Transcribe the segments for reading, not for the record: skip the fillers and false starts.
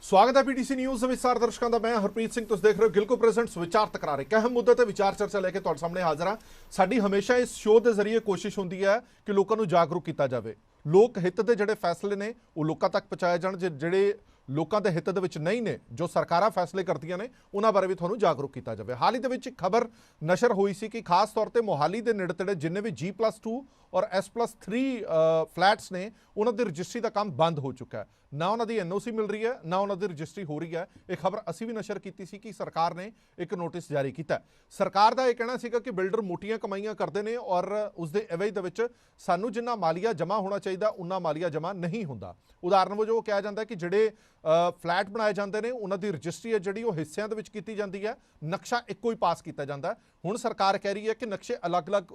स्वागत है PTC news ਦੇ ਵਿਚਾਰ ਦਰਸ਼ਕਾਂ ਦਾ। ਮੈਂ ਹਰਪ੍ਰੀਤ ਸਿੰਘ, ਤੁਸੀਂ ਦੇਖ ਰਹੇ ਹੋ ਗਿਲਕੋ ਪ੍ਰੈਜ਼ੈਂਟਸ ਵਿਚਾਰ ਤਕਰਾਰ। ਇੱਕ ਅਹਿਮ ਮੁੱਦੇ ਤੇ ਵਿਚਾਰ ਚਰਚਾ ਲੈ ਕੇ ਤੁਹਾਡੇ ਸਾਹਮਣੇ ਹਾਜ਼ਰ ਹਾਂ। ਸਾਡੀ ਹਮੇਸ਼ਾ ਇਸ ਸ਼ੋਅ ਦੇ ਜ਼ਰੀਏ ਕੋਸ਼ਿਸ਼ ਹੁੰਦੀ ਹੈ ਕਿ ਲੋਕਾਂ ਨੂੰ ਜਾਗਰੂਕ ਕੀਤਾ ਜਾਵੇ, ਲੋਕ ਹਿੱਤ ਦੇ ਜਿਹੜੇ ਫੈਸਲੇ ਨੇ ਉਹ ਲੋਕਾਂ ਤੱਕ ਪਹੁੰਚਾਏ ਜਾਣ। ਜਿਹੜੇ ਲੋਕਾਂ ਦੇ ਹਿੱਤ ਦੇ ਵਿੱਚ ਨਹੀਂ ਨੇ, ਜੋ ਸਰਕਾਰਾਂ ਫੈਸਲੇ ਕਰਦੀਆਂ ਨੇ, ਉਹਨਾਂ ਬਾਰੇ ਵੀ ਤੁਹਾਨੂੰ ਜਾਗਰੂਕ ਕੀਤਾ ਜਾਵੇ। ਹਾਲ ਹੀ ਦੇ ਵਿੱਚ ਇੱਕ ਖਬਰ ਨਸ਼ਰ ਹੋਈ ਸੀ ਕਿ ਖਾਸ ਤੌਰ ਤੇ ਮੋਹਾਲੀ ਦੇ ਨੇੜੇ ਤੇੜੇ ਜਿੰਨੇ ਵੀ G+2 और S+3 फ्लैट्स ने उन्होंने रजिस्ट्री का काम बंद हो चुका है। ना उन्होंने NOC मिल रही है, ना उन्होंने रजिस्ट्री हो रही है। एक खबर असी भी नशर की थी कि सरकार ने एक नोटिस जारी किया। सरकार का यह कहना सीगा कि बिल्डर मोटियां कमाइयां करते हैं और उसके एवज के सानू जिन्ना मालिया जमा होना चाहिए उन्ना मालिया जमा नहीं होंदा। उदाहरण वजों कहा जाता है कि जिहड़े फ्लैट बनाए जाते हैं उन्होंने रजिस्ट्री है जिहड़ी वो हिस्सिਆਂ ਦੇ ਵਿੱਚ ਕੀਤੀ ਜਾਂਦੀ है, नक्शा ਇੱਕੋ ਹੀ पास किया जाता है। हुण सरकार कह रही है कि नक्शे अलग अलग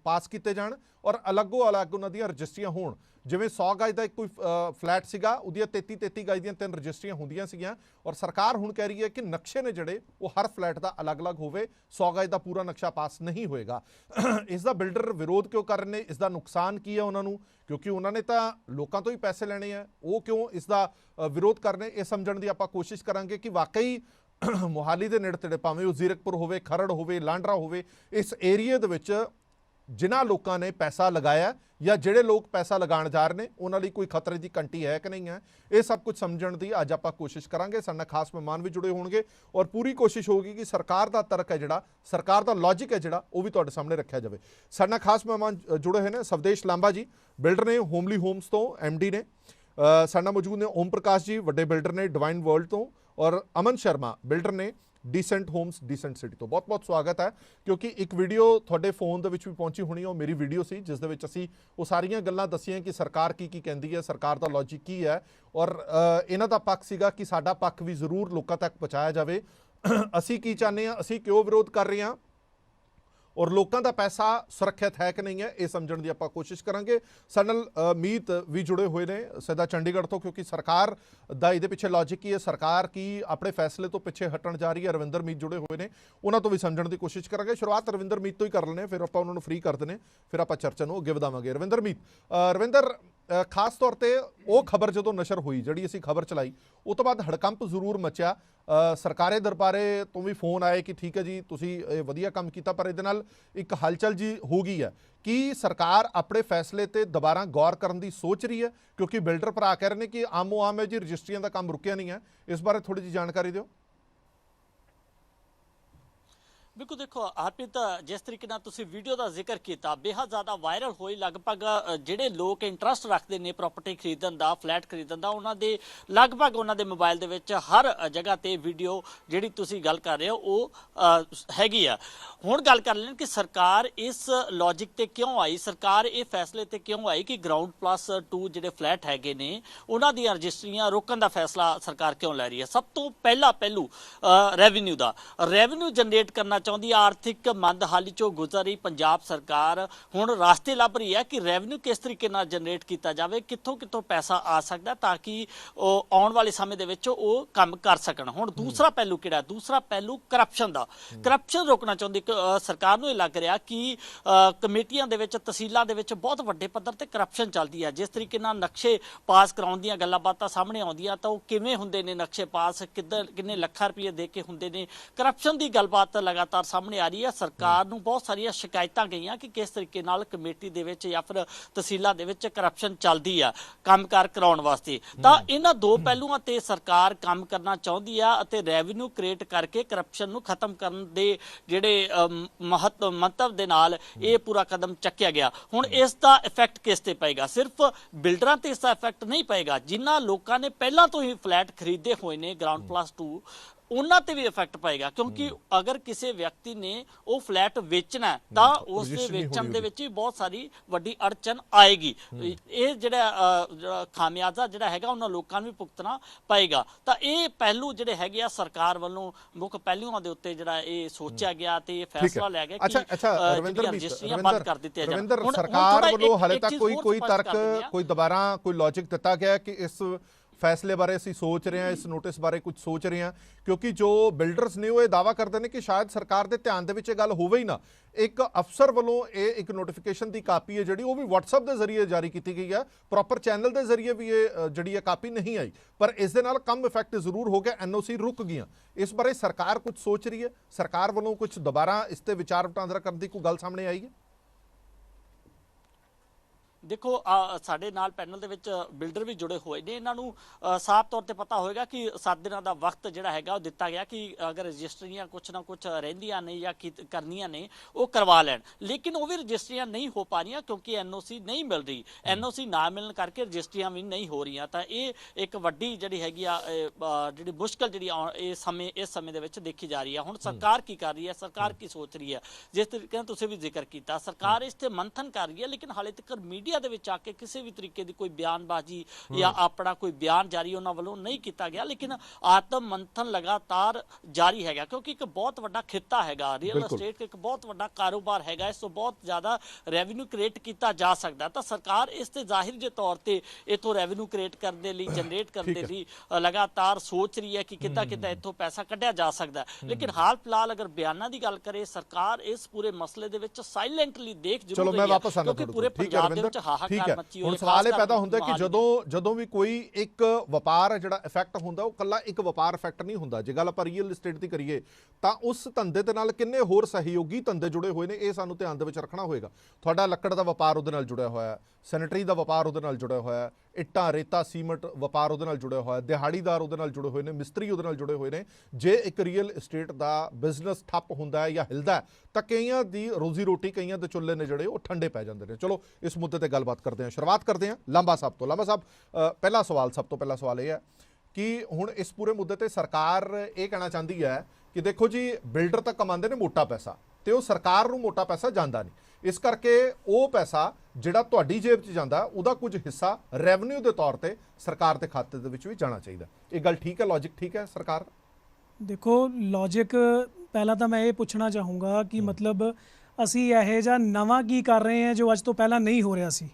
पास किए जाण और अलगों अलग उन्होंने रजिस्ट्रियां होण। जिवें 100 गज का एक कोई फ्लैट सीगा, उहदियां 33 गज ਦੀਆਂ 3 रजिस्ट्रियां ਹੁੰਦੀਆਂ ਸੀਗੀਆਂ और सरकार हुण कह रही है कि नक्शे ने जिहड़े वो हर फ्लैट का अलग अलग होवे, 100 गज का पूरा नक्शा पास नहीं होएगा। इसका बिल्डर विरोध क्यों कर रहे हैं, इसका नुकसान की है उन्होंने, क्योंकि उन्होंने तो लोगों तो ही पैसे लेने हैं, वो क्यों इसका विरोध कर रहे हैं, ये समझण दी आपां कोशिश करांगे कि वाकई मोहाली के नेड़े तेड़े भावें वो जीरकपुर होवे, खरड़ होवे, लांडरा होवे, इस एरिए दे विच जिन्हां लोगों ने पैसा लगाया या जिहड़े लोग पैसा लगाण जा रहे हैं उन्हां लई कोई खतरे की घंटी है कि नहीं है, ये सब कुछ समझण दी अज आपां कोशिश करांगे। साडे नाल खास मेहमान भी जुड़े होणगे और पूरी कोशिश होगी कि सरकार का तर्क है जिहड़ा, सरकार का लॉजिक है जिहड़ा, वो भी तुहाडे सामने रखिया जाए। साडे नाल खास मेहमान जुड़े हुए हैं सवदेश लांबा जी, बिल्डर ने होमली होम्स तो MD ने, साडे नाल मौजूद ने ओम प्रकाश जी, वड्डे बिल्डर ने डिवाइन वर्ल्ड तो, और अमन शर्मा बिल्डर ने ਡੀਸੈਂਟ ਹੋਮਸ ਡੀਸੈਂਟ ਸਿਟੀ ਤੋਂ। ਬਹੁਤ ਬਹੁਤ ਸਵਾਗਤ ਹੈ, ਕਿਉਂਕਿ ਇੱਕ ਵੀਡੀਓ ਤੁਹਾਡੇ ਫੋਨ ਦੇ ਵਿੱਚ ਵੀ ਪਹੁੰਚੀ ਹੋਣੀ, ਉਹ ਮੇਰੀ ਵੀਡੀਓ ਸੀ ਜਿਸ ਦੇ ਵਿੱਚ ਅਸੀਂ ਉਹ ਸਾਰੀਆਂ ਗੱਲਾਂ ਦੱਸੀਆਂ ਕਿ ਸਰਕਾਰ ਕੀ ਕਹਿੰਦੀ ਹੈ, ਸਰਕਾਰ ਦਾ ਲੌਜਿਕ ਕੀ ਹੈ, ਔਰ ਇਹਨਾਂ ਦਾ ਪੱਖ ਸੀਗਾ ਕਿ ਸਾਡਾ ਪੱਖ ਵੀ ਜ਼ਰੂਰ ਲੋਕਾਂ ਤੱਕ ਪਹੁੰਚਾਇਆ ਜਾਵੇ। ਅਸੀਂ ਕੀ ਚਾਹੁੰਦੇ ਹਾਂ, ਅਸੀਂ ਕਿਉਂ ਵਿਰੋਧ ਕਰ ਰਹੇ ਹਾਂ और लोगों का पैसा सुरक्षित है कि नहीं है, ये समझण की आप कोशिश करांगे। साडे नाल मीत भी जुड़े हुए ने सीधा चंडीगढ़ तो, क्योंकि सरकार दा इहदे पिछे लॉजिक की है, सरकार की अपने फैसले तो पिछे हटण जा रही है। रविंदर मीत जुड़े हुए ने, उन्होंने तो भी समझण की कोशिश करांगे। शुरुआत रविंदर मीत तो ही कर लेने, फिर आप उन्होंने फ्री कर देने, फिर आप चर्चा नूं अगे वधावांगे। रविंदर मीत, रविंदर खास तौर पर वो खबर जो नशर हुई जिहड़ी असीं खबर चलाई, उस तो बाद हड़कंप जरूर मचिया। सरकारे दरबारे तो भी फोन आए कि ठीक है जी तुसीं वधिया काम कीता, पर इहदे नाल एक हलचल जी हो गई है कि सरकार अपने फैसले ते दोबारा गौर करने की सोच रही है, क्योंकि बिल्डर भरा कह रहे हैं कि आमो आम है जी, रजिस्ट्रियां का काम रुकिया नहीं है। इस बारे थोड़ी जी जानकारी दिओ। बिल्कुल, देखो हरप्रीत, जिस तरीके नाल तुसीं वीडियो का जिक्र किया, बेहद ज़्यादा वायरल होई, लगभग जिहड़े लोग इंटरस्ट रखते हैं प्रॉपर्टी खरीदण दा, फ्लैट खरीदण दा, उन्हां दे लगभग उन्हां दे मोबाइल दे विच हर जगह ते वीडियो जिहड़ी तुसीं गल कर रहे हो वो हैगी आ। हुण गल कर लैण कि सरकार इस लॉजिक ते क्यों आई, सरकार इस फैसले ते क्यों आई कि ground+2 जिहड़े फ्लैट हैगे ने उन्हां दीयां रजिस्ट्रियां रोकण दा फैसला सरकार क्यों लै रही है। सब तो पहला पहलू रेवन्यू दा, रेवन्यू जनरेट करना चाਹੁੰਦੀ आर्थिक मंदहाली चो गुजर रही पंजाब सरकार हुण रास्ते लभ रही है कि रेवन्यू किस तरीके नाल जनरेट किया जाए, कित्थों कित्थों पैसा आ सकता, ताकि आने वाले समय दे विच वो काम कर सकण। हुण दूसरा पहलू किहड़ा, दूसरा पहलू करप्शन दा, करप्शन रोकना चाਹੁੰਦੀ सरकार नूं। लग रहा कि कमेटियां दे विच, तहसीलां दे विच बहुत वड्डे पद्धर ते करप्शन चलदी है। जिस तरीके नाल नक्शे पास कराउण दीयां गल्लां बातां सामने आउंदियां तां ओह किवें हुंदे ने नक्शे पास, किन्ने ਲੱਖਾਂ रुपये दे के हुंदे ने। करप्शन की गलबात लगातार सामने आ रही है। सरकार नूं बहुत सारिया शिकायतां गईयां कि किस तरीके नाल कमेटी दे विच या फिर तहसीलां दे विच करप्शन चलदी आ कामकार कराउण वास्ते। तां इन्हां दो पहलुआं ते सरकार काम करना चाहुंदी आ अते रेवन्यू क्रिएट करके करप्शन नूं खत्म करन दे जिहड़े महत्व दे नाल ये पूरा कदम चक्किया गया। हुण इस दा इफैक्ट किस ते पएगा, सिर्फ बिल्डरां ते इसदा इफैक्ट नहीं पएगा, जिन्हां लोकां ने पहलां तो ही फ्लैट खरीदे होए ने ground+2 उन्हां ते भी इफैक्ट पएगा, क्योंकि अगर किसी व्यक्ति ने वो फ्लैट वेचना है तो उस वेचण दे विच भी बहुत सारी वड्डी अड़चन आएगी। ये जिहड़ा खामियाजा जिहड़ा हैगा उन्हां लोकां नूं भी भुगतना पएगा। तां ये पहलू जिहड़े हैगे आ सरकार वल्लों मुख पहलूआं दे उत्ते जिहड़ा ये सोचिया गया ते ये फैसला लिया गया कि रजिस्ट्रियां बंद कर दित्तियां जाण। रविंदर, सरकार वल्लों हाले तक कोई तर्क, कोई दोबारा कोई लॉजिक दिता गया कि इस ਫੈਸਲੇ ਬਾਰੇ ਅਸੀਂ ਸੋਚ ਰਹੇ ਹਾਂ, ਇਸ ਨੋਟਿਸ ਬਾਰੇ ਕੁਝ ਸੋਚ ਰਹੇ ਹਾਂ, ਕਿਉਂਕਿ ਜੋ ਬਿਲਡਰਸ ਨੇ ਉਹ ਇਹ ਦਾਅਵਾ ਕਰਦੇ ਨੇ ਕਿ ਸ਼ਾਇਦ ਸਰਕਾਰ ਦੇ ਧਿਆਨ ਦੇ ਵਿੱਚ ਇਹ ਗੱਲ ਹੋਵੇ ਹੀ ਨਾ। ਇੱਕ ਅਫਸਰ ਵੱਲੋਂ ਇਹ ਇੱਕ ਨੋਟੀਫਿਕੇਸ਼ਨ ਦੀ ਕਾਪੀ ਹੈ ਜਿਹੜੀ ਉਹ ਵੀ WhatsApp ਦੇ ਜ਼ਰੀਏ ਜਾਰੀ ਕੀਤੀ ਗਈ ਹੈ, ਪ੍ਰੋਪਰ ਚੈਨਲ ਦੇ ਜ਼ਰੀਏ ਵੀ ਇਹ ਜਿਹੜੀ ਹੈ ਕਾਪੀ ਨਹੀਂ ਆਈ, ਪਰ ਇਸ ਦੇ ਨਾਲ ਕਮ ਇਫੈਕਟ ਜ਼ਰੂਰ ਹੋ ਗਿਆ, NOC ਰੁਕ ਗਈਆਂ। ਇਸ ਬਾਰੇ ਸਰਕਾਰ ਕੁਝ ਸੋਚ ਰਹੀ ਹੈ? ਸਰਕਾਰ ਵੱਲੋਂ ਕੁਝ ਦੁਬਾਰਾ ਇਸ ਤੇ ਵਿਚਾਰ ਵਟਾਂਦਰਾ ਕਰਨ ਦੀ ਕੋਈ ਗੱਲ ਸਾਹਮਣੇ ਆਈ ਹੈ? ਦੇਖੋ ਸਾਡੇ ਨਾਲ ਪੈਨਲ ਦੇ ਵਿੱਚ ਬਿਲਡਰ ਵੀ ਜੁੜੇ ਹੋਏ ਨੇ, ਇਹਨਾਂ ਨੂੰ ਸਾਫ਼ ਤੌਰ ਤੇ ਪਤਾ ਹੋਏਗਾ ਕਿ 7 ਦਿਨਾਂ ਦਾ ਵਕਤ ਜਿਹੜਾ ਹੈਗਾ ਉਹ ਦਿੱਤਾ ਗਿਆ ਕਿ ਅਗਰ ਰਜਿਸਟਰੀਆਂ ਕੁਛ ਨਾ ਕੁਛ ਰਹਿੰਦੀਆਂ ਨੇ ਜਾਂ ਕਰਨੀਆਂ ਨੇ ਉਹ ਕਰਵਾ ਲੈਣ, ਲੇਕਿਨ ਉਹ ਵੀ ਰਜਿਸਟਰੀਆਂ ਨਹੀਂ ਹੋ ਪਾ ਰਹੀਆਂ ਕਿਉਂਕਿ NOC ਨਹੀਂ ਮਿਲ ਰਹੀ। NOC ਨਾ ਮਿਲਣ ਕਰਕੇ ਰਜਿਸਟਰੀਆਂ ਵੀ ਨਹੀਂ ਹੋ ਰਹੀਆਂ। ਤਾਂ ਇਹ ਇੱਕ ਵੱਡੀ ਜਿਹੜੀ ਹੈਗੀ ਆ ਜਿਹੜੀ ਮੁਸ਼ਕਲ ਜਿਹੜੀ ਇਸ ਸਮੇਂ ਦੇ ਵਿੱਚ ਦੇਖੀ ਜਾ ਰਹੀ ਹੈ। ਹੁਣ ਸਰਕਾਰ ਕੀ ਕਰ ਰਹੀ ਹੈ, ਸਰਕਾਰ ਕੀ ਸੋਚ ਰਹੀ ਹੈ? ਜਿਸ ਤਰੀਕੇ ਨਾਲ ਤੁਸੀਂ ਵੀ ਜ਼ਿਕਰ ਕੀਤਾ, ਸਰਕਾਰ ਇਸ ਤੇ ਮੰਥਨ ਕਰ ਰਹੀ ਹੈ, ਲੇਕਿਨ ਹਾਲੇ ਤੱਕ ਮੀਡੀਆ ਦੇ ਵਿੱਚ ਆ ਕੇ ਕਿਸੇ ਵੀ ਤਰੀਕੇ ਦੀ ਕੋਈ ਬਿਆਨਬਾਜ਼ੀ ਜਾਂ ਆਪਣਾ ਕੋਈ ਬਿਆਨ ਜਾਰੀ ਉਹਨਾਂ ਵੱਲੋਂ ਨਹੀਂ ਕੀਤਾ ਗਿਆ। ਲੇਕਿਨ ਆਤਮ ਮੰਥਨ ਲਗਾਤਾਰ ਜਾਰੀ ਹੈਗਾ ਕਿਉਂਕਿ ਇੱਕ ਬਹੁਤ ਵੱਡਾ ਖਿੱਤਾ ਹੈਗਾ, ਰੀਅਲ ਅਸਟੇਟ ਇੱਕ ਬਹੁਤ ਵੱਡਾ ਕਾਰੋਬਾਰ ਹੈਗਾ, ਇਸ ਤੋਂ ਬਹੁਤ ਜ਼ਿਆਦਾ ਰੈਵਨਿਊ ਕ੍ਰੀਏਟ ਕੀਤਾ ਜਾ ਸਕਦਾ। ਤਾਂ ਸਰਕਾਰ ਇਸ ਤੇ ਜ਼ਾਹਿਰ ਜੇ ਤੌਰ ਤੇ ਇਥੋਂ ਰੈਵਨਿਊ ਕ੍ਰੀਏਟ ਕਰਨ ਦੇ ਲਈ, ਜਨਰੇਟ ਕਰਨ ਦੇ ਲਈ ਲਗਾਤਾਰ ਸੋਚ ਰਹੀ ਹੈ ਕਿ ਕਿੱਦਾਂ ਇਥੋਂ ਪੈਸਾ ਕੱਢਿਆ ਜਾ ਸਕਦਾ। ਲੇਕਿਨ ਹਾਲ ਫਿਲਹਾਲ ਅਗਰ ਬਿਆਨਾਂ ਦੀ ਗੱਲ ਕਰੇ, ਸਰਕਾਰ ਇਸ ਪੂਰੇ ਮਸਲੇ ਦੇ ਵਿੱਚ ਸਾਇਲੈਂਟਲੀ ਦੇਖ ਜ਼ਰੂਰ ਰਹੀ ਹੈ ਕਿਉਂਕਿ ਪੂਰੇ ਪੰਜਾਬ ਦੇ ਵਿੱਚ ਠੀਕ ਹੈ। ਹੁਣ ਸਵਾਲ ਇਹ ਪੈਦਾ ਹੁੰਦਾ ਕਿ ਜਦੋਂ ਵੀ ਕੋਈ ਇੱਕ ਵਪਾਰ ਜਿਹੜਾ ਇਫੈਕਟ ਹੁੰਦਾ ਉਹ ਕੱਲਾ ਇੱਕ ਵਪਾਰ ਇਫੈਕਟ ਨਹੀਂ ਹੁੰਦਾ। ਜੇ ਗੱਲ ਆਪਾਂ ਰੀਅਲ estate ਦੀ ਕਰੀਏ ਤਾਂ ਉਸ ਧੰਦੇ ਦੇ ਨਾਲ ਕਿੰਨੇ ਹੋਰ ਸਹਿਯੋਗੀ ਧੰਦੇ ਜੁੜੇ ਹੋਏ ਨੇ, ਇਹ ਸਾਨੂੰ ਧਿਆਨ ਦੇ ਵਿੱਚ ਰੱਖਣਾ ਹੋਏਗਾ। ਤੁਹਾਡਾ ਲੱਕੜ ਦਾ ਵਪਾਰ ਉਹਦੇ ਨਾਲ ਜੁੜਿਆ ਹੋਇਆ, ਸੈਨੇਟਰੀ ਦਾ ਵਪਾਰ ਉਹਦੇ ਨਾਲ ਜੁੜਿਆ ਹੋਇਆ, ਇੱਟਾਂ ਰੇਤਾ ਸੀਮੈਂਟ ਵਪਾਰ ਉਹਦੇ ਨਾਲ ਜੁੜਿਆ ਹੋਇਆ, ਦਿਹਾੜੀਦਾਰ ਉਹਦੇ ਨਾਲ ਜੁੜੇ ਹੋਏ ਨੇ, ਮਿਸਤਰੀ ਉਹਦੇ ਨਾਲ ਜੁੜੇ ਹੋਏ ਨੇ। ਜੇ ਇੱਕ ਰੀਅਲ estate ਦਾ ਬਿਜ਼ਨਸ ਠੱਪ ਹੁੰਦਾ ਹੈ ਜਾਂ ਹਿਲਦਾ ਤਾਂ ਕਈਆਂ ਦੀ ਰੋਜ਼ੀ ਰੋਟੀ, ਕਈਆਂ ਦੇ ਚੁੱਲ੍ਹੇ ਨੇ ਜਿਹੜੇ ਉਹ ਠੰਡੇ ਪੈ ਜਾਂਦੇ ਨੇ। ਚਲੋ ਇਸ ਮੁੱਦੇ ਤੇ ਗੱਲਬਾਤ ਕਰਦੇ ਹਾਂ। ਸ਼ੁਰੂਆਤ ਕਰਦੇ ਹਾਂ ਲਾਂਬਾ ਸਾਹਿਬ ਤੋਂ। ਲਾਂਬਾ ਸਾਹਿਬ, ਪਹਿਲਾ ਸਵਾਲ, ਸਭ ਤੋਂ ਪਹਿਲਾ ਸਵਾਲ ਇਹ ਹੈ ਕਿ ਹੁਣ ਇਸ ਪੂਰੇ ਮੁੱਦੇ ਤੇ ਸਰਕਾਰ ਇਹ ਕਹਿਣਾ ਚਾਹੁੰਦੀ ਹੈ ਕਿ ਦੇਖੋ ਜੀ, ਬਿਲਡਰ ਤਾਂ ਕਮਾਉਂਦੇ ਨੇ ਮੋਟਾ ਪੈਸਾ ਤੇ ਉਹ ਸਰਕਾਰ ਨੂੰ ਮੋਟਾ ਪੈਸਾ ਜਾਂਦਾ ਨਹੀਂ, ਇਸ ਕਰਕੇ ਉਹ ਪੈਸਾ ਜਿਹੜਾ ਤੁਹਾਡੀ ਜੇਬ 'ਚ ਜਾਂਦਾ ਉਹਦਾ ਕੁਝ ਹਿੱਸਾ ਰੈਵਨਿਊ ਦੇ ਤੌਰ ਤੇ ਸਰਕਾਰ ਦੇ ਖਾਤੇ ਦੇ ਵਿੱਚ ਵੀ ਜਾਣਾ ਚਾਹੀਦਾ। ਇਹ ਗੱਲ ਠੀਕ ਹੈ, ਲੌਜਿਕ ਠੀਕ ਹੈ ਸਰਕਾਰ? ਦੇਖੋ, ਲੌਜਿਕ ਪਹਿਲਾਂ ਤਾਂ ਮੈਂ ਇਹ ਪੁੱਛਣਾ ਚਾਹੂੰਗਾ ਕਿ ਮਤਲਬ ਅਸੀਂ ਇਹੋ ਜਿਹਾ ਨਵਾਂ ਕੀ ਕਰ ਰਹੇ ਹਾਂ ਜੋ ਅੱਜ ਤੋਂ ਪਹਿਲਾਂ ਨਹੀਂ ਹੋ ਰਿਹਾ ਸੀ?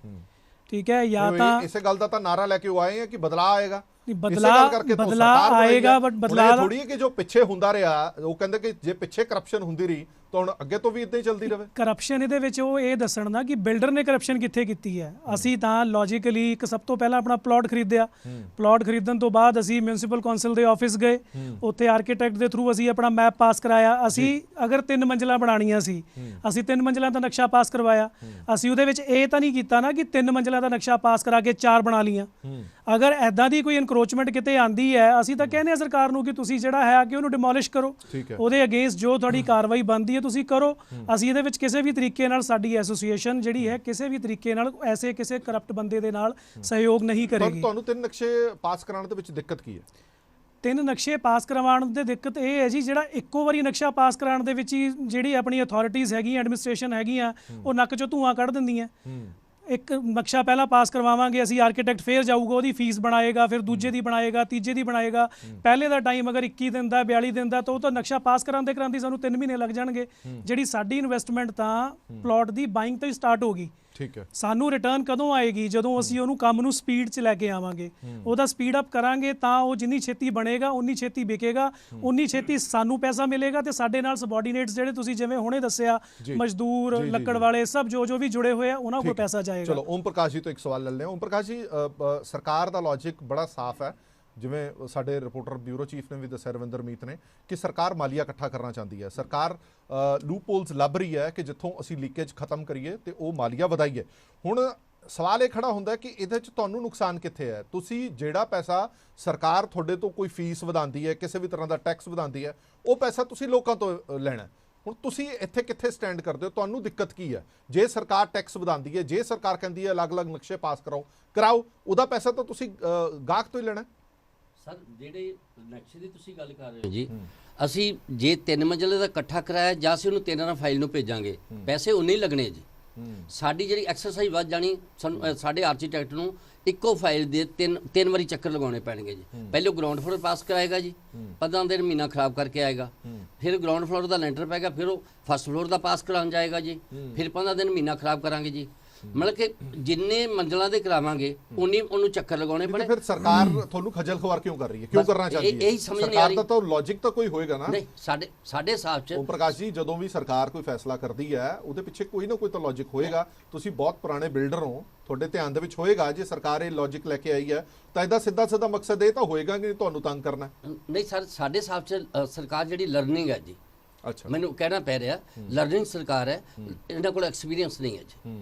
ਠੀਕ ਹੈ, ਜਾਂ ਤਾਂ ਇਸੇ ਗੱਲ ਦਾ ਤਾਂ ਨਾਰਾ ਲੈ ਕੇ ਉਹ ਆਏ ਆ ਕਿ ਬਦਲਾਅ ਆਏਗਾ, ਬਦਲਾ ਆਏਗਾ, ਬਟ ਬਦਲਾਅ ਥੋੜੀ ਹੈ ਕਿ ਜੋ ਪਿੱਛੇ ਹੁੰਦਾ ਰਿਹਾ। ਉਹ ਕਹਿੰਦੇ ਕਿ ਜੇ ਪਿੱਛੇ ਕਰਪਸ਼ਨ ਹੁੰਦੀ ਰਹੀ ਤਾਂ ਹੁਣ ਅੱਗੇ ਤੋਂ ਵੀ ਇਦਾਂ ਹੀ ਚੱਲਦੀ ਰਹੇ। ਕਰਪਸ਼ਨ ਇਹਦੇ ਵਿੱਚ ਉਹ ਇਹ ਦੱਸਣ ਨਾ ਕਿ ਬਿਲਡਰ ਨੇ ਕਰਪਸ਼ਨ ਕਿੱਥੇ ਕੀਤੀ ਹੈ। ਅਸੀਂ ਤਾਂ ਲੌਜੀਕਲੀ ਇੱਕ ਸਭ ਤੋਂ ਪਹਿਲਾਂ ਆਪਣਾ ਪਲਾਟ ਖਰੀਦਿਆ, ਪਲਾਟ ਖਰੀਦਣ ਤੋਂ ਬਾਅਦ ਅਸੀਂ ਮਿਊਨਿਸਪਲ ਕੌਂਸਲ ਦੇ ਆਫਿਸ ਗਏ, ਉੱਥੇ ਆਰਕੀਟੈਕਟ ਦੇ ਥਰੂ ਅਸੀਂ ਆਪਣਾ ਮੈਪ ਪਾਸ ਕਰਾਇਆ। ਅਸੀਂ ਅਗਰ 3 ਮੰਜ਼ਿਲਾਂ ਬਣਾਉਣੀਆਂ ਸੀ, ਅਸੀਂ 3 ਮੰਜ਼ਿਲਾਂ ਦਾ ਨਕਸ਼ਾ ਪਾਸ ਕਰਵਾਇਆ। ਅਸੀਂ ਉਹਦੇ ਵਿੱਚ ਇਹ ਤਾਂ ਨਹੀਂ ਕੀਤਾ ਨਾ ਕਿ 3 ਮੰਜ਼ਿਲਾਂ ਦਾ ਨਕਸ਼ਾ ਪਾਸ ਕਰਾ ਕੇ 4 ਬਣਾ ਲੀਆਂ। ਅਗਰ ਐਦਾਂ ਦੀ ਕੋਈ ਇਨਕਰੋਚਮੈਂਟ ਕਿਤੇ ਆਂਦੀ ਹੈ, ਅਸੀਂ ਤਾਂ ਕਹਿੰਦੇ ਹਾਂ ਸਰਕਾਰ ਨੂੰ ਕਿ ਤੁਸੀਂ ਜਿਹੜਾ ਹੈ ਕਿ ਉਹਨੂੰ ਡਿਮੋਲਿਸ਼ ਕਰੋ, ਉਹਦੇ ਅਗੇਂਸਟ ਜੋ ਤੁਹਾਡੀ ਕਾਰਵਾਈ ਬਣਦੀ ਹੈ ਤੁਸੀਂ ਕਰੋ। ਅਸੀਂ ਇਹਦੇ ਵਿੱਚ ਕਿਸੇ ਵੀ ਤਰੀਕੇ ਨਾਲ, ਸਾਡੀ ਐਸੋਸੀਏਸ਼ਨ ਜਿਹੜੀ ਹੈ ਕਿਸੇ ਵੀ ਤਰੀਕੇ ਨਾਲ ਐਸੇ ਕਿਸੇ ਕਰਪਟ ਬੰਦੇ ਦੇ ਨਾਲ ਸਹਿਯੋਗ ਨਹੀਂ ਕਰੇਗੀ। ਤੁਹਾਨੂੰ 3 ਨਕਸ਼ੇ ਪਾਸ ਕਰਾਉਣ ਦੇ ਵਿੱਚ ਦਿੱਕਤ ਕੀ ਹੈ? 3 ਨਕਸ਼ੇ ਪਾਸ ਕਰਵਾਉਣ ਦੇ ਦਿੱਕਤ ਇਹ ਹੈ ਜੀ, ਜਿਹੜਾ ਇੱਕੋ ਵਾਰੀ ਨਕਸ਼ਾ ਪਾਸ ਕਰਾਉਣ ਦੇ ਵਿੱਚ ਹੀ ਜਿਹੜੀ ਆਪਣੀ ਅਥਾਰਟੀਜ਼ ਹੈਗੀਆਂ, ਐਡਮਿਨਿਸਟ੍ਰੇਸ਼ਨ ਹੈਗੀਆਂ, ਉਹ ਨੱਕ 'ਚੋਂ ਧੂਆਂ ਕੱਢ ਦਿੰਦੀਆਂ। ਇੱਕ ਨਕਸ਼ਾ ਪਹਿਲਾਂ ਪਾਸ ਕਰਵਾਵਾਂਗੇ ਅਸੀਂ, ਆਰਕੀਟੈਕਟ ਫੇਰ ਜਾਊਗਾ, ਉਹਦੀ ਫੀਸ ਬਣਾਏਗਾ, ਫਿਰ ਦੂਜੇ ਦੀ ਬਣਾਏਗਾ, ਤੀਜੇ ਦੀ ਬਣਾਏਗਾ। ਪਹਿਲੇ ਦਾ ਟਾਈਮ ਅਗਰ 21 ਦਿਨ ਦਾ, 42 ਦਿਨ ਦਾ, ਤਾਂ ਉਹ ਤਾਂ ਨਕਸ਼ਾ ਪਾਸ ਕਰਾਉਂਦੇ ਸਾਨੂੰ 3 ਮਹੀਨੇ ਲੱਗ ਜਾਣਗੇ। ਜਿਹੜੀ ਸਾਡੀ ਇਨਵੈਸਟਮੈਂਟ ਤਾਂ ਪਲਾਟ ਦੀ ਬਾਇੰਗ ਤੋਂ ਹੀ ਸਟਾਰਟ ਹੋ ਗਈ। ਠੀਕ ਹੈ, ਸਾਨੂੰ ਰਿਟਰਨ ਕਦੋਂ ਆਏਗੀ? ਜਦੋਂ ਅਸੀਂ ਉਹਨੂੰ ਕੰਮ ਨੂੰ ਸਪੀਡ 'ਚ ਲੈ ਕੇ ਆਵਾਂਗੇ, ਉਹਦਾ ਸਪੀਡ ਅਪ ਕਰਾਂਗੇ ਤਾਂ ਉਹ ਜਿੰਨੀ ਛੇਤੀ ਬਣੇਗਾ ਉਨੀ ਛੇਤੀ ਵਿਕੇਗਾ, ਉਨੀ ਛੇਤੀ ਸਾਨੂੰ ਪੈਸਾ ਮਿਲੇਗਾ ਤੇ ਸਾਡੇ ਨਾਲ ਸਬਆਰਡੀਨੇਟਸ ਜਿਹੜੇ ਤੁਸੀਂ ਜਿਵੇਂ ਹੁਣੇ ਦੱਸਿਆ, ਮਜ਼ਦੂਰ, ਲੱਕੜ ਵਾਲੇ, ਸਭ ਜੋ ਵੀ ਜੁੜੇ ਹੋਏ ਆ, ਉਹਨਾਂ ਕੋਲ ਪੈਸਾ ਜਾਏਗਾ। ਚਲੋ ਓਮ ਪ੍ਰਕਾਸ਼ ਜੀ ਤੋਂ ਇੱਕ ਸਵਾਲ ਲੈ ਲੈਂਦੇ ਹਾਂ। ਓਮ ਪ੍ਰਕਾਸ਼ ਜੀ, ਸਰਕਾਰ ਦਾ ਲੌਜਿਕ ਬੜਾ ਸਾਫ਼ ਹੈ, ਜਿਵੇਂ ਸਾਡੇ ਰਿਪੋਰਟਰ ਬਿਊਰੋ ਚੀਫ ਨੇ ਵੀ ਦੱਸਿਆ, ਰਵਿੰਦਰ ਮੀਤ ਨੇ, ਕਿ ਸਰਕਾਰ ਮਾਲੀਆ ਇਕੱਠਾ ਕਰਨਾ ਚਾਹੁੰਦੀ ਹੈ। ਸਰਕਾਰ ਲੂਪਹੋਲਸ ਲੱਭ ਰਹੀ ਹੈ ਕਿ ਜਿੱਥੋਂ ਅਸੀਂ ਲੀਕੇਜ ਖਤਮ ਕਰੀਏ ਤੇ ਉਹ ਮਾਲੀਆ ਵਧਾਈਏ। ਹੁਣ ਸਵਾਲ ਇਹ ਖੜਾ ਹੁੰਦਾ ਕਿ ਇਹਦੇ 'ਚ ਤੁਹਾਨੂੰ ਨੁਕਸਾਨ ਕਿੱਥੇ ਹੈ? ਤੁਸੀਂ ਜਿਹੜਾ ਪੈਸਾ ਸਰਕਾਰ ਤੁਹਾਡੇ ਤੋਂ ਕੋਈ ਫੀਸ ਵਧਾਉਂਦੀ ਹੈ, ਕਿਸੇ ਵੀ ਤਰ੍ਹਾਂ ਦਾ ਟੈਕਸ ਵਧਾਉਂਦੀ ਹੈ, ਉਹ ਪੈਸਾ ਤੁਸੀਂ ਲੋਕਾਂ ਤੋਂ ਲੈਣਾ। ਹੁਣ ਤੁਸੀਂ ਇੱਥੇ ਕਿੱਥੇ ਸਟੈਂਡ ਕਰਦੇ ਹੋ? ਤੁਹਾਨੂੰ ਦਿੱਕਤ ਕੀ ਹੈ? ਜੇ ਸਰਕਾਰ ਟੈਕਸ ਵਧਾਉਂਦੀ ਹੈ, ਜੇ ਸਰਕਾਰ ਕਹਿੰਦੀ ਹੈ ਅਲੱਗ-ਅਲੱਗ ਨਕਸ਼ੇ ਪਾਸ ਕਰਾਓ, ਉਹਦਾ ਪੈਸਾ ਤਾਂ ਤੁਸੀਂ ਗਾਹਕ ਤੋਂ ਹੀ ਲੈਣਾ। ਸਰ, ਜਿਹੜੇ ਨਕਸ਼ੇ ਦੀ ਤੁਸੀਂ ਗੱਲ ਕਰ ਰਹੇ ਹੋ ਜੀ, ਅਸੀਂ ਜੇ 3 ਮੰਜ਼ਿਲੇ ਦਾ ਇਕੱਠਾ ਕਰਾਇਆ ਜਾਂ ਅਸੀਂ ਉਹਨੂੰ 3 ਫਾਈਲ ਨੂੰ ਭੇਜਾਂਗੇ, ਪੈਸੇ ਉਨੇ ਹੀ ਲੱਗਣੇ ਜੀ। ਸਾਡੀ ਜਿਹੜੀ ਐਕਸਰਸਾਈਜ਼ ਵੱਧ ਜਾਣੀ, ਸਾਡੇ ਆਰਕੀਟੈਕਟ ਨੂੰ ਇੱਕੋ ਫਾਈਲ ਦੇ 3 ਵਾਰੀ ਚੱਕਰ ਲਗਾਉਣੇ ਪੈਣਗੇ ਜੀ। ਪਹਿਲੇ ਗਰਾਊਂਡ ਫਲੋਰ ਪਾਸ ਕਰਾਏਗਾ ਜੀ, 15 ਦਿਨ ਮਹੀਨਾ ਖਰਾਬ ਕਰਕੇ ਆਏਗਾ, ਫਿਰ ਗਰਾਊਂਡ ਫਲੋਰ ਦਾ ਲੈਂਟਰ ਪੈਗਾ, ਫਿਰ ਉਹ ਫਸਟ ਫਲੋਰ ਦਾ ਪਾਸ ਕਰਾਉਣ ਜਾਏਗਾ ਜੀ, ਫਿਰ 15 ਦਿਨ ਮਹੀਨਾ ਖਰਾਬ ਕਰਾਂਗੇ ਜੀ, ਮਤਲਬ ਕਿ ਜਿੰਨੇ ਮੰਜ਼ਲਾਂ ਦੇ ਕਰਾਵਾਂਗੇ ਉਨੀ ਉਹਨੂੰ ਚੱਕਰ ਲਗਾਉਣੇ ਤੇ ਪੈਣੇ। ਫਿਰ ਸਰਕਾਰ ਤੁਹਾਨੂੰ ਖੱਜਲ ਖੁਆਰ ਕਿਉਂ ਕਰ ਰਹੀ ਹੈ, ਕਿਉਂ ਬਸ ਕਰਨਾ ਚਾਹਦੀ ਹੈ? ਇਹੀ ਸਮਝ ਨਹੀਂ ਆ ਸਰਕਾਰ ਰਹੀ। ਦਾ ਤਾਂ ਲੌਜੀਕ ਤਾਂ ਕੋਈ ਹੋਏਗਾ ਨਾ। ਨਹੀਂ, ਸਾਡੇ ਹਿਸਾਬ 'ਚ ਓਮ ਪ੍ਰਕਾਸ਼ ਜੀ, ਜਦੋਂ ਵੀ ਸਰਕਾਰ ਕੋਈ ਫੈਸਲਾ ਕਰਦੀ ਹੈ ਉਹਦੇ ਪਿੱਛੇ ਕੋਈ ਨਾ ਕੋਈ ਤਾਂ ਲੌਜਿਕ ਹੋਏਗਾ। ਤੁਸੀਂ ਬਹੁਤ ਪੁਰਾਣੇ ਬਿਲਡਰ ਹੋ, ਤੁਹਾਡੇ ਧਿਆਨ ਦੇ ਵਿੱਚ ਹੋਏਗਾ ਜੇ ਸਰਕਾਰ ਇਹ ਲੌਜਿਕ ਲੈ ਕੇ ਆਈ ਹੈ ਤਾਂ ਇਹਦਾ ਸਿੱਧਾ ਮਕਸਦ ਇਹ ਤਾਂ ਹੋਏਗਾ ਕਿ ਤੁਹਾਨੂੰ ਤੰਗ ਕਰਨਾ। ਨਹੀਂ ਸਰ, ਸਾਡੇ ਹਿਸਾਬ 'ਚ ਸਰਕਾਰ ਜਿਹੜੀ ਲਰਨਿੰਗ ਹੈ ਜੀ, ਅੱਛਾ, ਮੈਨੂੰ ਕਹਿਣਾ ਪੈ ਰਿਹਾ, ਲਰਨਿੰਗ ਸਰਕਾਰ ਹੈ, ਇਹਨਾਂ ਕੋਲ ਐਕਸਪੀਰੀਅੰਸ ਨਹੀਂ ਹੈ ਜੀ।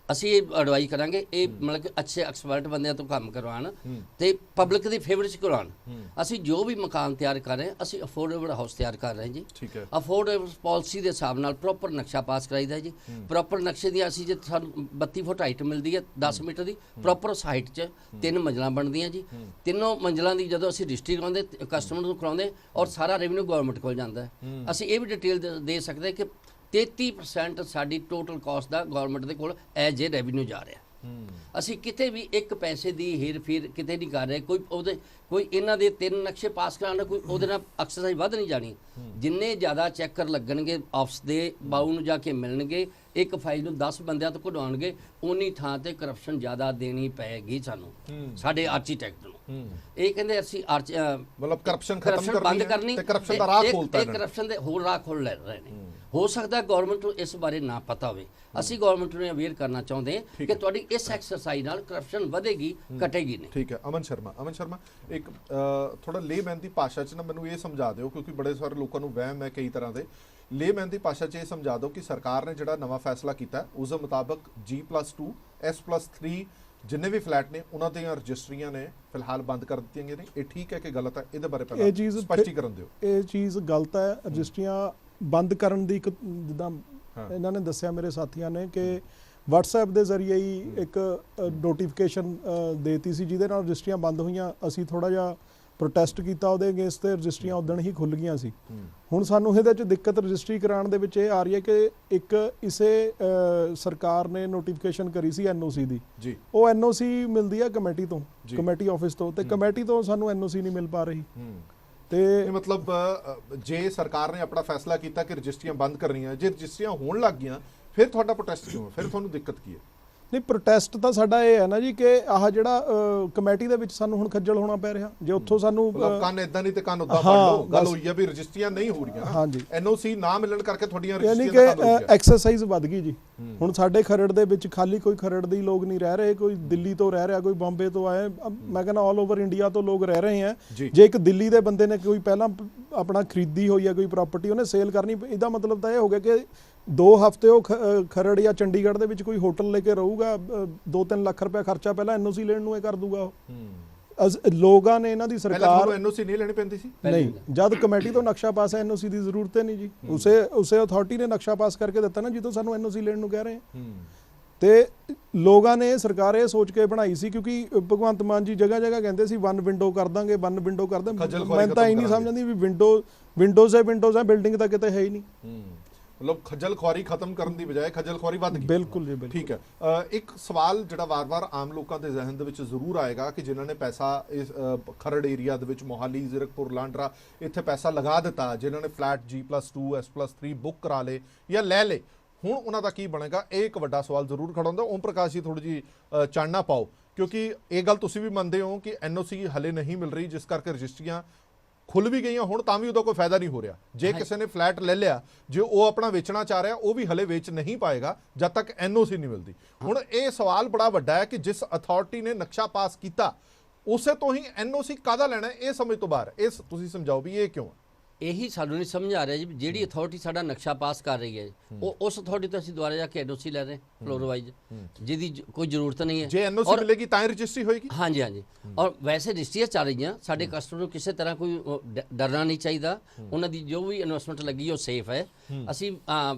ਅਸੀਂ ਇਹ ਐਡਵਾਈਸ ਕਰਾਂਗੇ ਇਹ ਮਤਲਬ ਕਿ ਅੱਛੇ ਐਕਸਪਰਟ ਬੰਦਿਆਂ ਤੋਂ ਕੰਮ ਕਰਵਾਉਣ ਤੇ ਪਬਲਿਕ ਦੀ ਫੇਵਰ 'ਚ ਕਰਵਾਉਣ। ਅਸੀਂ ਜੋ ਵੀ ਮਕਾਨ ਤਿਆਰ ਕਰ ਰਹੇ ਹਾਂ, ਅਸੀਂ ਅਫੋਰਡੇਬਲ ਹਾਊਸ ਤਿਆਰ ਕਰ ਰਹੇ ਹਾਂ ਜੀ। ਠੀਕ ਹੈ। ਅਫੋਰਡੇਬਲ ਪਾਲਿਸੀ ਦੇ ਹਿਸਾਬ ਨਾਲ ਪ੍ਰੋਪਰ ਨਕਸ਼ਾ ਪਾਸ ਕਰਾਈਦਾ ਜੀ। ਪ੍ਰੋਪਰ ਨਕਸ਼ੇ ਦੀ ਅਸੀਂ ਜੇ ਸਾਨੂੰ 32 ਫੁੱਟ ਹਾਈਟ ਮਿਲਦੀ ਹੈ 10 ਮੀਟਰ ਦੀ, ਪ੍ਰੋਪਰ ਉਸ ਹਾਈਟ 'ਚ 3 ਮੰਜ਼ਲਾਂ ਬਣਦੀਆਂ ਜੀ। ਤਿੰਨੋਂ ਮੰਜ਼ਲਾਂ ਦੀ ਜਦੋਂ ਅਸੀਂ ਰਜਿਸਟਰੀ ਕਰਾਉਂਦੇ, ਕਸਟਮਰ ਨੂੰ ਕਰਾਉਂਦੇ ਔਰ ਸਾਰਾ ਰੈਵਨਿਊ ਗਵਰਨਮੈਂਟ ਕੋਲ ਜਾਂਦਾ ਹੈ। ਅਸੀਂ ਇਹ ਵੀ ਡਿਟੇਲ ਦੇ ਸਕਦੇ ਕਿ 33% ਸਾਡੀ ਟੋਟਲ ਕਾਸਟ ਦਾ ਗਵਰਨਮੈਂਟ ਦੇ ਕੋਲ ਐਜ ਏ ਰੈਵਨਿਊ ਜਾ ਰਿਹਾ। ਅਸੀਂ ਕਿਤੇ ਵੀ ਇੱਕ ਪੈਸੇ ਦੀ ਹੇਰ ਫੇਰ ਕਿਤੇ ਨਹੀਂ ਕਰ ਰਹੇ। ਕੋਈ ਇਹਨਾਂ ਦੇ 3 ਨਕਸ਼ੇ ਪਾਸ ਕਰਾਉਣ ਕੋਈ ਉਹਦੇ ਨਾਲ ਐਕਸਰਸਾਈਜ਼ ਵੱਧ ਨਹੀਂ ਜਾਣੀ। ਜਿੰਨੇ ਜ਼ਿਆਦਾ ਚੈੱਕਰ ਲੱਗਣਗੇ ਆਫਿਸ ਦੇ ਬਾਊ ਨੂੰ ਜਾ ਕੇ ਮਿਲਣਗੇ, ਇੱਕ ਫਾਈਲ ਨੂੰ 10 ਬੰਦਿਆਂ ਤੋਂ ਕਢਵਾਉਣਗੇ, ਉਨੀ ਥਾਂ ਤੇ ਕਰਪਸ਼ਨ ਜ਼ਿਆਦਾ ਦੇਣੀ ਪਏਗੀ ਸਾਨੂੰ, ਸਾਡੇ ਆਰਕੀਟੈਕਟ ਨੂੰ। ਇਹ ਕਹਿੰਦੇ ਅਸੀਂ ਮਤਲਬ ਕਰਪਸ਼ਨ ਖਤਮ ਬੰਦ ਕਰਨੀ ਤੇ ਕਰਪਸ਼ਨ ਦਾ ਰਾਹ ਖੋਲਤਾ ਇਹ ਕਰਪਸ਼ਨ ਦੇ ਹੋਰ ਰਾਹ ਖੋਲ ਲੈ ਰਹੇ ਨੇ। ਹੋ ਸਕਦਾ ਗਵਰਨਮੈਂਟ ਨੂੰ ਇਸ ਬਾਰੇ ਨਾ ਪਤਾ ਹੋਵੇ। ਅਸੀਂ ਗਵਰਨਮੈਂਟ ਨੂੰ ਅਵੇਅਰ ਕਰਨਾ ਚਾਹੁੰਦੇ ਹਾਂ ਕਿ ਤੁਹਾਡੀ ਇਸ ਐਕਸਰਸਾਈਜ਼ ਨਾਲ ਕਰਪਸ਼ਨ ਵਧੇਗੀ, ਘਟੇਗੀ ਨਹੀਂ। ਠੀਕ ਹੈ। ਅਮਨ ਸ਼ਰਮਾ, ਇੱਕ ਥੋੜਾ ਲੇਮੈਨ ਦੀ ਭਾਸ਼ਾ 'ਚ ਨਾ ਮੈਨੂੰ ਇਹ ਸਮਝਾ ਦਿਓ, ਕਿਉਂਕਿ ਬੜੇ ਸਾਰੇ ਲੋਕਾਂ ਨੂੰ ਵਹਿਮ ਹੈ ਕਈ ਤਰ੍ਹਾਂ ਦੇ। ਲੇਮੈਨ ਦੀ ਭਾਸ਼ਾ 'ਚ ਇਹ ਸਮਝਾ ਦਿਓ ਕਿ ਸਰਕਾਰ ਨੇ ਜਿਹੜਾ ਨਵਾਂ ਫੈਸਲਾ ਕੀਤਾ ਉਸ ਦੇ ਮੁਤਾਬਕ G+2 S+3 ਜਿੰਨੇ ਵੀ ਫਲੈਟ ਨੇ ਉਹਨਾਂ ਦੀਆਂ ਰਜਿਸਟਰੀਆਂ ਨੇ ਫਿਲਹਾਲ ਬੰਦ ਕਰ ਦਿੱਤੀਆਂ ਗਈਆਂ ਨੇ। ਇਹ ਠੀਕ ਹੈ ਕਿ ਗਲਤ ਹੈ? ਇਹਦੇ ਬਾਰੇ ਪਹਿਲਾਂ ਸਪਸ਼ਟੀਕਰਨ ਦਿਓ। ਇਹ ਚੀਜ਼ ਗਲਤ ਹੈ। ਰਜਿਸਟਰੀਆਂ ਬੰਦ ਕਰਨ ਦੀ ਇੱਕ ਜਿੱਦਾਂ ਇਹਨਾਂ ਨੇ ਦੱਸਿਆ ਮੇਰੇ ਸਾਥੀਆਂ ਨੇ ਕਿ WhatsApp ਦੇ ਜ਼ਰੀਏ ਹੀ ਇੱਕ ਨੋਟੀਫਿਕੇਸ਼ਨ ਦੇਤੀ ਸੀ ਜਿਹਦੇ ਨਾਲ ਰਜਿਸਟਰੀਆਂ ਬੰਦ ਹੋਈਆਂ। ਅਸੀਂ ਥੋੜਾ ਜਿਹਾ ਪ੍ਰੋਟੈਸਟ ਕੀਤਾ ਉਹਦੇ ਅਗੇਂਸਟ ਤੇ ਰਜਿਸਟਰੀਆਂ ਉਦਣ ਹੀ ਖੁੱਲ ਗਈਆਂ ਸੀ। ਹੁਣ ਸਾਨੂੰ ਇਹਦੇ 'ਚ ਦਿੱਕਤ ਰਜਿਸਟਰੀ ਕਰਾਉਣ ਦੇ ਵਿੱਚ ਇਹ ਆ ਰਹੀ ਹੈ ਕਿ ਇੱਕ ਇਸੇ ਸਰਕਾਰ ਨੇ ਨੋਟੀਫਿਕੇਸ਼ਨ ਕਰੀ ਸੀ NOC ਦੀ ਜੀ। ਉਹ NOC ਮਿਲਦੀ ਹੈ ਕਮੇਟੀ ਤੋਂ, ਕਮੇਟੀ ਆਫਿਸ ਤੋਂ, ਤੇ ਕਮੇਟੀ ਤੋਂ ਸਾਨੂੰ NOC ਨਹੀਂ ਮਿਲ ਪਾ ਰਹੀ। ਤੇ ਮਤਲਬ ਜੇ ਸਰਕਾਰ ਨੇ ਆਪਣਾ ਫੈਸਲਾ ਕੀਤਾ ਕਿ ਰਜਿਸਟਰੀਆਂ ਬੰਦ ਕਰਨੀਆਂ, ਜੇ ਰਜਿਸਟਰੀਆਂ ਹੋਣ ਲੱਗ ਗਈਆਂ ਫਿਰ ਤੁਹਾਡਾ ਪ੍ਰੋਟੈਸਟ ਕਿਉਂ ਹੈ? ਫਿਰ ਤੁਹਾਨੂੰ ਦਿੱਕਤ ਕੀ ਹੈ? ਨਹੀਂ, ਪ੍ਰੋਟੈਸਟ ਤਾਂ ਸਾਡਾ ਇਹ ਹੈ ਨਾ ਜੀ ਕਿ ਆਹ ਜਿਹੜਾ ਕਮੇਟੀ ਦੇ ਵਿੱਚ ਸਾਨੂੰ ਹੁਣ ਖੱਜਲ ਹੋਣਾ ਪੈ ਰਿਹਾ। ਜੇ ਉੱਥੋਂ ਸਾਨੂੰ ਕੰਨ ਇਦਾਂ ਨਹੀਂ ਤੇ ਕੰਨ ਉਦਾਂ ਪੜ ਲਓ। ਗੱਲ ਹੋਈ ਹੈ ਵੀ ਰਜਿਸਟਰੀਆਂ ਨਹੀਂ ਹੋ ਰਹੀਆਂ। ਹਾਂਜੀ, NOC ਨਾ ਮਿਲਣ ਕਰਕੇ ਤੁਹਾਡੀਆਂ ਯਾਨੀ ਰਜਿਸਟਰੀਆਂ ਕਿ ਐਕਸਰਸਾਈਜ਼ ਵੱਧ ਗਈ ਜੀ। ਹੁਣ ਸਾਡੇ ਖਰੜ ਦੇ ਵਿੱਚ ਖਾਲੀ ਕੋਈ ਖਰੜ ਦੇ ਲੋਕ ਨਹੀਂ ਰਹਿ ਰਹੇ, ਕੋਈ ਦਿੱਲੀ ਤੋਂ ਰਹਿ ਰਿਹਾ, ਕੋਈ ਬੰਬੇ ਤੋਂ ਆਏ, ਮੈਂ ਕਹਿੰਦਾ ਆਲ ਓਵਰ ਇੰਡੀਆ ਤੋਂ ਲੋਕ ਰਹਿ ਰਹੇ ਆ। ਜੇ ਇੱਕ ਦਿੱਲੀ ਦੇ ਬੰਦੇ ਨੇ ਕੋਈ ਪਹਿਲਾਂ ਆਪਣਾ ਖਰੀਦੀ ਹੋਈ ਹੈ ਕੋਈ ਪ੍ਰਾਪਰਟੀ, ਉਹਨੇ ਸੇਲ ਕਰਨੀ, ਇਹਦਾ ਮਤਲਬ ਤਾਂ ਇਹ ਹੋ ਗਿਆ ਕਿ 2 ਹਫ਼ਤੇ ਉਹ ਖਰੜ ਜਾਂ ਚੰਡੀਗੜ੍ਹ ਦੇ ਵਿੱਚ ਕੋਈ ਹੋਟਲ ਲੈ ਕੇ ਰਹੂਗਾ, 2-3 ਲੱਖ ਰੁਪਏ ਖਰਚਾ ਪਹਿਲਾਂ NOC ਲੈਣ ਨੂੰ ਇਹ ਕਰ ਦੂਗਾ। ਉਹ ਲੋਕਾਂ ਨੇ ਇਹਨਾਂ ਦੀ ਸਰਕਾਰ NOC ਨਹੀਂ ਲੈਣੀ ਪੈਂਦੀ ਸੀ। ਨਹੀਂ, ਜਦ ਕਮੇਟੀ ਤੋਂ ਨਕਸ਼ਾ ਪਾਸ ਹੈ NOC ਦੀ ਜ਼ਰੂਰਤ ਹੀ ਨਹੀਂ ਜੀ। ਉਸੇ ਅਥਾਰਟੀ ਨੇ ਨਕਸ਼ਾ ਪਾਸ ਕਰਕੇ ਦਿੱਤਾ ਨਾ ਜਿੱਦੋਂ ਸਾਨੂੰ NOC ਲੈਣ ਨੂੰ ਕਹਿ ਰਹੇ ਆ। ਤੇ ਲੋਕਾਂ ਨੇ ਸਰਕਾਰ ਇਹ ਸੋਚ ਕੇ ਬਣਾਈ ਸੀ, ਕਿਉਂਕਿ ਭਗਵੰਤ ਮਾਨ ਜੀ ਜਗ੍ਹਾ ਕਹਿੰਦੇ ਸੀ 1 ਵਿੰਡੋ ਕਰ ਦਾਂਗੇ, 1 ਵਿੰਡੋ ਕਰ ਦਾਂਗੇ। ਮੈਂ ਤਾਂ ਇਹ ਨਹੀਂ ਸਮਝਦੀ ਵੀ ਵਿੰਡੋਜ਼ ਹੈ, ਬਿਲਡਿੰਗ ਤਾਂ ਕਿਤੇ ਹੈ ਹੀ ਨਹੀਂ। ਮਤਲਬ ਖੱਜਲ ਖੁਆਰੀ ਖਤਮ ਕਰਨ ਦੀ ਬਜਾਏ ਖੱਜਲ ਖੁਆਰੀ ਵੱਧ ਗਈ। ਬਿਲਕੁਲ ਜੀ, ਬਿਲਕੁਲ। ਠੀਕ ਹੈ। ਇੱਕ ਸਵਾਲ ਜਿਹੜਾ ਵਾਰ-ਵਾਰ ਆਮ ਲੋਕਾਂ ਦੇ ਜ਼ਿਹਨ ਦੇ ਵਿੱਚ ਜ਼ਰੂਰ ਆਏਗਾ ਕਿ ਜਿਨ੍ਹਾਂ ਨੇ ਪੈਸਾ ਇਸ ਖਰੜ ਏਰੀਆ ਦੇ ਵਿੱਚ ਮੋਹਾਲੀ, ਜ਼ੀਰਕਪੁਰ, ਲਾਂਡਰਾ ਇੱਥੇ ਪੈਸਾ ਲਗਾ ਦਿੱਤਾ, ਜਿਨ੍ਹਾਂ ਨੇ ਫਲੈਟ G+2 S+3 ਬੁੱਕ ਕਰਾ ਲਏ ਜਾਂ ਲੈ ਲਏ, ਹੁਣ ਉਹਨਾਂ ਦਾ ਕੀ ਬਣੇਗਾ? ਇਹ ਇੱਕ ਵੱਡਾ ਸਵਾਲ ਜ਼ਰੂਰ ਖੜਾ ਹੁੰਦਾ। ਓਮ ਪ੍ਰਕਾਸ਼ ਜੀ ਥੋੜੀ ਜੀ ਚਾਨਣਾ ਪਾਓ, ਕਿਉਂਕਿ ਇਹ ਗੱਲ ਤੁਸੀਂ ਵੀ ਮੰਨਦੇ ਹੋ ਕਿ NOC ਹਲੇ ਨਹੀਂ ਮਿਲ ਰਹੀ, ਜਿਸ ਕਰਕੇ ਰਜਿਸਟਰੀਆਂ ਖੁੱਲ ਵੀ ਗਈਆਂ ਹੁਣ ਤਾਂ ਵੀ ਉਹਦਾ ਕੋਈ ਫਾਇਦਾ ਨਹੀਂ ਹੋ ਰਿਹਾ। ਜੇ ਕਿਸੇ ਨੇ ਫਲੈਟ ਲੈ ਲਿਆ, ਜੇ ਉਹ ਆਪਣਾ ਵੇਚਣਾ ਚਾਹ ਰਿਹਾ, ਉਹ ਵੀ ਹਲੇ ਵੇਚ ਨਹੀਂ ਪਾਏਗਾ ਜਦ ਤੱਕ NOC ਨਹੀਂ ਮਿਲਦੀ। ਹੁਣ ਇਹ ਸਵਾਲ ਬੜਾ ਵੱਡਾ ਹੈ ਕਿ ਜਿਸ ਅਥਾਰਟੀ ਨੇ ਨਕਸ਼ਾ ਪਾਸ ਕੀਤਾ ਉਸੇ ਤੋਂ ਹੀ NOC ਕਾਹਦਾ ਲੈਣਾ, ਇਹ ਸਮਝ ਤੋਂ ਬਾਹਰ। ਇਹ ਤੁਸੀਂ ਸਮਝਾਓ ਵੀ ਇਹ ਕਿਉਂ ਹੈ? ਇਹੀ ਸਾਨੂੰ ਨਹੀਂ ਸਮਝ ਆ ਰਿਹਾ ਜੀ। ਜਿਹੜੀ ਅਥਾਰਟੀ ਸਾਡਾ ਨਕਸ਼ਾ ਪਾਸ ਕਰ ਰਹੀ ਹੈ ਉਹ ਉਸ ਅਥਾਰਟੀ ਤੋਂ ਅਸੀਂ ਦੁਆਰਾ ਜਾ ਕੇ NOC ਲੈ ਰਹੇ ਫਲੋਰ ਵਾਈਜ਼, ਜਿਹਦੀ ਕੋਈ ਜ਼ਰੂਰਤ ਨਹੀਂ ਹੈ। ਜੇ NOC ਮਿਲੇਗੀ ਤਾਂ ਹੀ ਰਜਿਸਟਰੀ ਹੋਏਗੀ। ਹਾਂਜੀ। ਔਰ ਵੈਸੇ ਰਜਿਸਟਰੀਆਂ ਚੱਲ ਰਹੀਆਂ। ਸਾਡੇ ਕਸਟਮਰ ਨੂੰ ਕਿਸੇ ਤਰ੍ਹਾਂ ਕੋਈ ਡਰਨਾ ਨਹੀਂ ਚਾਹੀਦਾ। ਉਹਨਾਂ ਦੀ ਜੋ ਵੀ ਇਨਵੈਸਟਮੈਂਟ ਲੱਗੀ ਉਹ ਸੇਫ ਹੈ। ਅਸੀਂ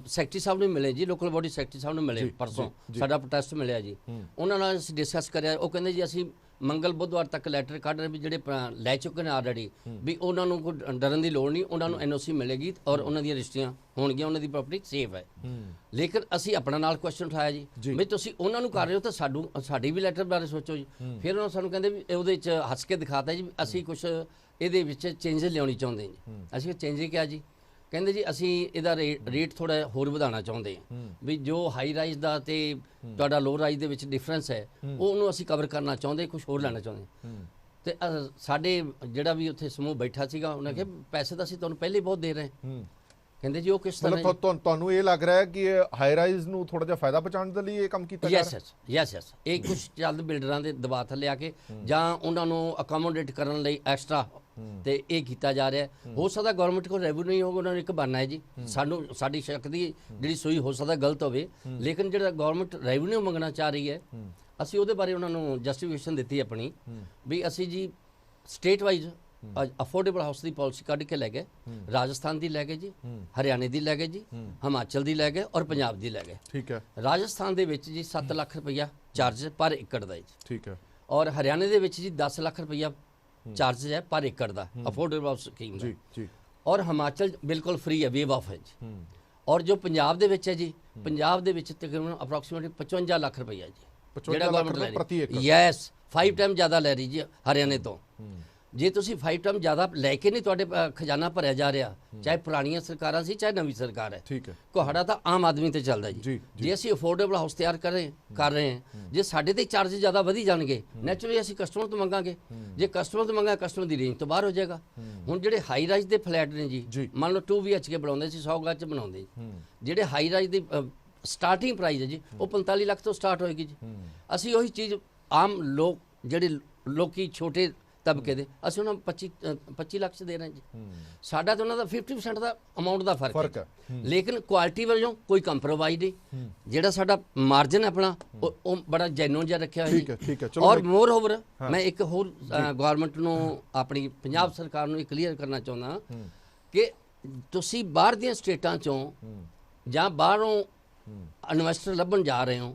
ਸੈਕਟਰੀ ਸਾਹਿਬ ਨੂੰ ਮਿਲੇ ਜੀ, ਲੋਕਲ ਬੋਡੀ ਸੈਕਟਰੀ ਸਾਹਿਬ ਨੂੰ ਮਿਲੇ ਪਰਸੋਂ, ਸਾਡਾ ਪ੍ਰੋਟੈਸਟ ਮਿਲਿਆ ਜੀ। ਉਹਨਾਂ ਨਾਲ ਅਸੀਂ ਡਿਸਕਸ ਕਰਿਆ। ਉਹ ਕਹਿੰਦੇ ਜੀ ਅਸੀਂ ਮੰਗਲ ਬੁੱਧਵਾਰ ਤੱਕ ਲੈਟਰ ਕੱਢ ਰਹੇ ਵੀ ਜਿਹੜੇ ਲੈ ਚੁੱਕੇ ਨੇ ਆਲਰੇਡੀ, ਵੀ ਉਹਨਾਂ ਨੂੰ ਕੋਈ ਡਰਨ ਦੀ ਲੋੜ ਨਹੀਂ, ਉਹਨਾਂ ਨੂੰ NOC ਮਿਲੇਗੀ ਔਰ ਉਹਨਾਂ ਦੀਆਂ ਰਜਿਸਟਰੀਆਂ ਹੋਣਗੀਆਂ, ਉਹਨਾਂ ਦੀ ਪ੍ਰਾਪਰਟੀ ਸੇਫ ਹੈ। ਲੇਕਿਨ ਅਸੀਂ ਆਪਣਾ ਨਾਲ ਕੁਐਸਚਨ ਉਠਾਇਆ ਜੀ ਵੀ ਤੁਸੀਂ ਉਹਨਾਂ ਨੂੰ ਕਰ ਰਹੇ ਹੋ ਤਾਂ ਸਾਡੀ ਵੀ ਲੈਟਰ ਬਾਰੇ ਸੋਚੋ ਜੀ। ਫਿਰ ਉਹਨਾਂ ਸਾਨੂੰ ਕਹਿੰਦੇ ਵੀ ਉਹਦੇ 'ਚ ਹੱਸ ਕੇ ਦਿਖਾਤਾ ਜੀ ਅਸੀਂ ਕੁਝ ਇਹਦੇ ਵਿੱਚ ਚੇਂਜਸ ਲਿਆਉਣੀ ਚਾਹੁੰਦੇ ਜੀ। ਅਸੀਂ ਚੇਂਜ ਕਿਹਾ ਜੀ ਕਹਿੰਦੇ ਜੀ ਅਸੀਂ ਇਹਦਾ ਰੇਟ ਥੋੜਾ ਹੋਰ ਵਧਾਉਣਾ ਚਾਹੁੰਦੇ ਹਾਂ ਵੀ ਜੋ ਹਾਈ ਰਾਈਜ਼ ਦਾ ਤੇ ਤੁਹਾਡਾ ਲੋ ਰਾਈਜ਼ ਦੇ ਵਿੱਚ ਡਿਫਰੈਂਸ ਹੈ ਉਹਨੂੰ ਅਸੀਂ ਕਵਰ ਕਰਨਾ ਚਾਹੁੰਦੇ, ਕੁਝ ਹੋਰ ਲੈਣਾ ਚਾਹੁੰਦੇ। ਤੇ ਸਾਡੇ ਜਿਹੜਾ ਵੀ ਉੱਥੇ ਸਮੂਹ ਬੈਠਾ ਸੀਗਾ ਉਹਨਾਂ ਕਿਹਾ ਪੈਸੇ ਤਾਂ ਅਸੀਂ ਤੁਹਾਨੂੰ ਪਹਿਲੇ ਬਹੁਤ ਦੇ ਰਹੇ ਹਾਂ। ਕਹਿੰਦੇ ਜੀ ਉਹ ਕਿਸ ਤਰ੍ਹਾਂ ਮਤਲਬ ਤੁਹਾਨੂੰ ਇਹ ਲੱਗ ਰਿਹਾ ਹੈ ਕਿ ਹਾਈ ਰਾਈਜ਼ ਨੂੰ ਥੋੜਾ ਜਿਹਾ ਫਾਇਦਾ ਪਹੁੰਚਾਉਣ ਦੇ ਲਈ ਇਹ ਕੰਮ ਕੀਤਾ ਜਾ ਰਿਹਾ ਹੈ? ਯੈਸ ਇਹ ਕੁਝ ਜਲਦ ਬਿਲਡਰਾਂ ਦੇ ਦਬਾਅ ਥੱਲੇ ਆ ਕੇ ਜਾਂ ਉਹਨਾਂ ਨੂੰ ਅਕੋਮੋਡੇਟ ਕਰਨ ਲਈ ਐਕਸਟਰਾ ਤੇ ਇਹ ਕੀਤਾ ਜਾ ਰਿਹਾ ਹੈ। ਹੋ ਸਕਦਾ ਗਵਰਨਮੈਂਟ ਕੋਲ ਰੈਵਨਿਊ ਨਹੀਂ ਹੋਊਗਾ, ਉਹਨਾਂ ਨੂੰ ਇੱਕ ਬਹਾਨਾ ਹੈ ਜੀ, ਸਾਡੀ ਸ਼ੱਕ ਦੀ ਜਿਹੜੀ ਸੂਈ ਹੋ ਸਕਦਾ ਗਲਤ ਹੋਵੇ, ਲੇਕਿਨ ਜਿਹੜਾ ਗਵਰਨਮੈਂਟ ਰੈਵਨਿਊ ਮੰਗਣਾ ਚਾਹ ਰਹੀ ਹੈ ਅਸੀਂ ਉਹਦੇ ਬਾਰੇ ਉਹਨਾਂ ਨੂੰ ਜਸਟੀਫਿਕੇਸ਼ਨ ਦਿੱਤੀ ਆਪਣੀ ਵੀ ਅਸੀਂ ਜੀ ਸਟੇਟ ਵਾਈਜ਼ ਅਫੋਰਡੇਬਲ ਹਾਊਸ ਦੀ ਪਾਲਿਸੀ ਕੱਢ ਕੇ ਲੈ ਗਏ, ਰਾਜਸਥਾਨ ਦੀ ਲੈ ਗਏ ਜੀ, ਹਰਿਆਣੇ ਦੀ ਲੈ ਗਏ ਜੀ, ਹਿਮਾਚਲ ਦੀ ਲੈ ਗਏ ਔਰ ਪੰਜਾਬ ਦੀ ਲੈ ਗਏ। ਠੀਕ ਹੈ। ਰਾਜਸਥਾਨ ਦੇ ਵਿੱਚ ਜੀ 7 ਲੱਖ ਰੁਪਈਆ ਚਾਰਜ ਪਰ ਏਕੜ ਦਾ ਜੀ। ਠੀਕ ਹੈ। ਔਰ ਹਰਿਆਣੇ ਦੇ ਵਿੱਚ ਜੀ 10 ਲੱਖ ਰੁਪਈਆ ਚਾਰਜ ਹੈ ਪਰ ਏਕੜ ਦਾ ਅਫੋਰਡੇਬਲ ਹਾਊਸ ਸਕੀਮ ਦਾ। ਜੀ ਜੀ। ਔਰ ਹਿਮਾਚਲ ਬਿਲਕੁਲ ਫ੍ਰੀ ਹੈ, ਵੇਵ ਆਫ ਹੈ ਜੀ। ਔਰ ਜੋ ਪੰਜਾਬ ਦੇ ਵਿੱਚ ਹੈ ਜੀ, ਪੰਜਾਬ ਦੇ ਵਿੱਚ ਤਕਰੀਬਨ ਅਪਰੋਕਸੀਮੇਟਲੀ 55 ਲੱਖ ਰੁਪਈਆ ਜੀ, 55 ਲੱਖ ਰੁਪਏ ਪ੍ਰਤੀ ਏਕੜ। ਯੈਸ 5 ਟਾਈਮ ਜ਼ਿਆਦਾ ਲੈ ਰਹੀ ਜੀ ਹਰਿਆਣੇ ਤੋਂ। ਜੇ ਤੁਸੀਂ 5 ਟਾਈਮ ਜ਼ਿਆਦਾ ਲੈ ਕੇ ਨਹੀਂ ਤੁਹਾਡੇ ਖਜ਼ਾਨਾ ਭਰਿਆ ਜਾ ਰਿਹਾ, ਚਾਹੇ ਪੁਰਾਣੀਆਂ ਸਰਕਾਰਾਂ ਸੀ ਚਾਹੇ ਨਵੀਂ ਸਰਕਾਰ ਹੈ, ਠੀਕ ਹੈ, ਤੁਹਾਡਾ ਤਾਂ ਆਮ ਆਦਮੀ ਤੇ ਚੱਲਦਾ ਜੀ। ਜੀ, ਜੇ ਅਸੀਂ ਅਫੋਰਡੇਬਲ ਹਾਊਸ ਤਿਆਰ ਕਰ ਰਹੇ ਹਾਂ, ਜੇ ਸਾਡੇ ਤੇ ਚਾਰਜ ਜ਼ਿਆਦਾ ਵਧੀ ਜਾਣਗੇ, ਨੈਚੁਰਲੀ ਅਸੀਂ ਕਸਟਮਰ ਤੋਂ ਮੰਗਾਂਗੇ, ਜੇ ਕਸਟਮਰ ਤੋਂ ਮੰਗਾਂਗੇ ਕਸਟਮਰ ਦੀ ਰੇਂਜ ਤੋਂ ਬਾਹਰ ਹੋ ਜਾਏਗਾ। ਹੁਣ ਜਿਹੜੇ ਹਾਈ ਰਾਈਜ਼ ਦੇ ਫਲੈਟ ਨੇ ਜੀ, ਮੰਨ ਲਓ 2 BHK ਬਣਾਉਂਦੇ ਸੀ 100 ਗਜ਼ ਚ ਬਣਾਉਂਦੇ, ਜਿਹੜੇ ਹਾਈ ਰਾਈਜ਼ ਦੀ ਸਟਾਰਟਿੰਗ ਪ੍ਰਾਈਸ ਹੈ ਜੀ ਉਹ 45 ਲੱਖ ਤੋਂ ਸਟਾਰਟ ਹੋਏਗੀ ਜੀ। ਅਸੀਂ ਉਹੀ ਚੀਜ਼ ਆਮ ਲੋਕ ਜਿਹੜੇ ਲੋਕੀ ਛੋਟੇ ਤਬਕੇ ਦੇ ਅਸੀਂ ਉਹਨਾਂ ਨੂੰ 25 ਲੱਖ ਚ ਦੇ ਰਹੇ ਜੀ। ਸਾਡਾ ਤਾਂ ਉਹਨਾਂ ਦਾ 50% ਦਾ ਅਮਾਉਂਟ ਦਾ ਫਰਕ ਹੈ, ਲੇਕਿਨ ਕੁਆਲਿਟੀ ਵੱਲੋਂ ਕੋਈ ਕੰਪਰੋਮਾਈਜ਼ ਨਹੀਂ। ਜਿਹੜਾ ਸਾਡਾ ਮਾਰਜਨ ਆਪਣਾ ਉਹ ਬੜਾ ਜੈਨੂਇਨ ਜਿਹਾ ਰੱਖਿਆ ਹੋਇਆ ਠੀਕ ਹੈ, ਠੀਕ ਹੈ। ਔਰ ਮੋਰ ਓਵਰ ਮੈਂ ਇੱਕ ਹੋਰ ਗਵਰਨਮੈਂਟ ਨੂੰ ਆਪਣੀ ਪੰਜਾਬ ਸਰਕਾਰ ਨੂੰ ਇਹ ਕਲੀਅਰ ਕਰਨਾ ਚਾਹੁੰਦਾ ਕਿ ਤੁਸੀਂ ਬਾਹਰ ਦੀਆਂ ਸਟੇਟਾਂ ਚੋਂ ਜਾਂ ਬਾਹਰੋਂ ਇਨਵੈਸਟਰ ਲੱਭਣ ਜਾ ਰਹੇ ਹੋ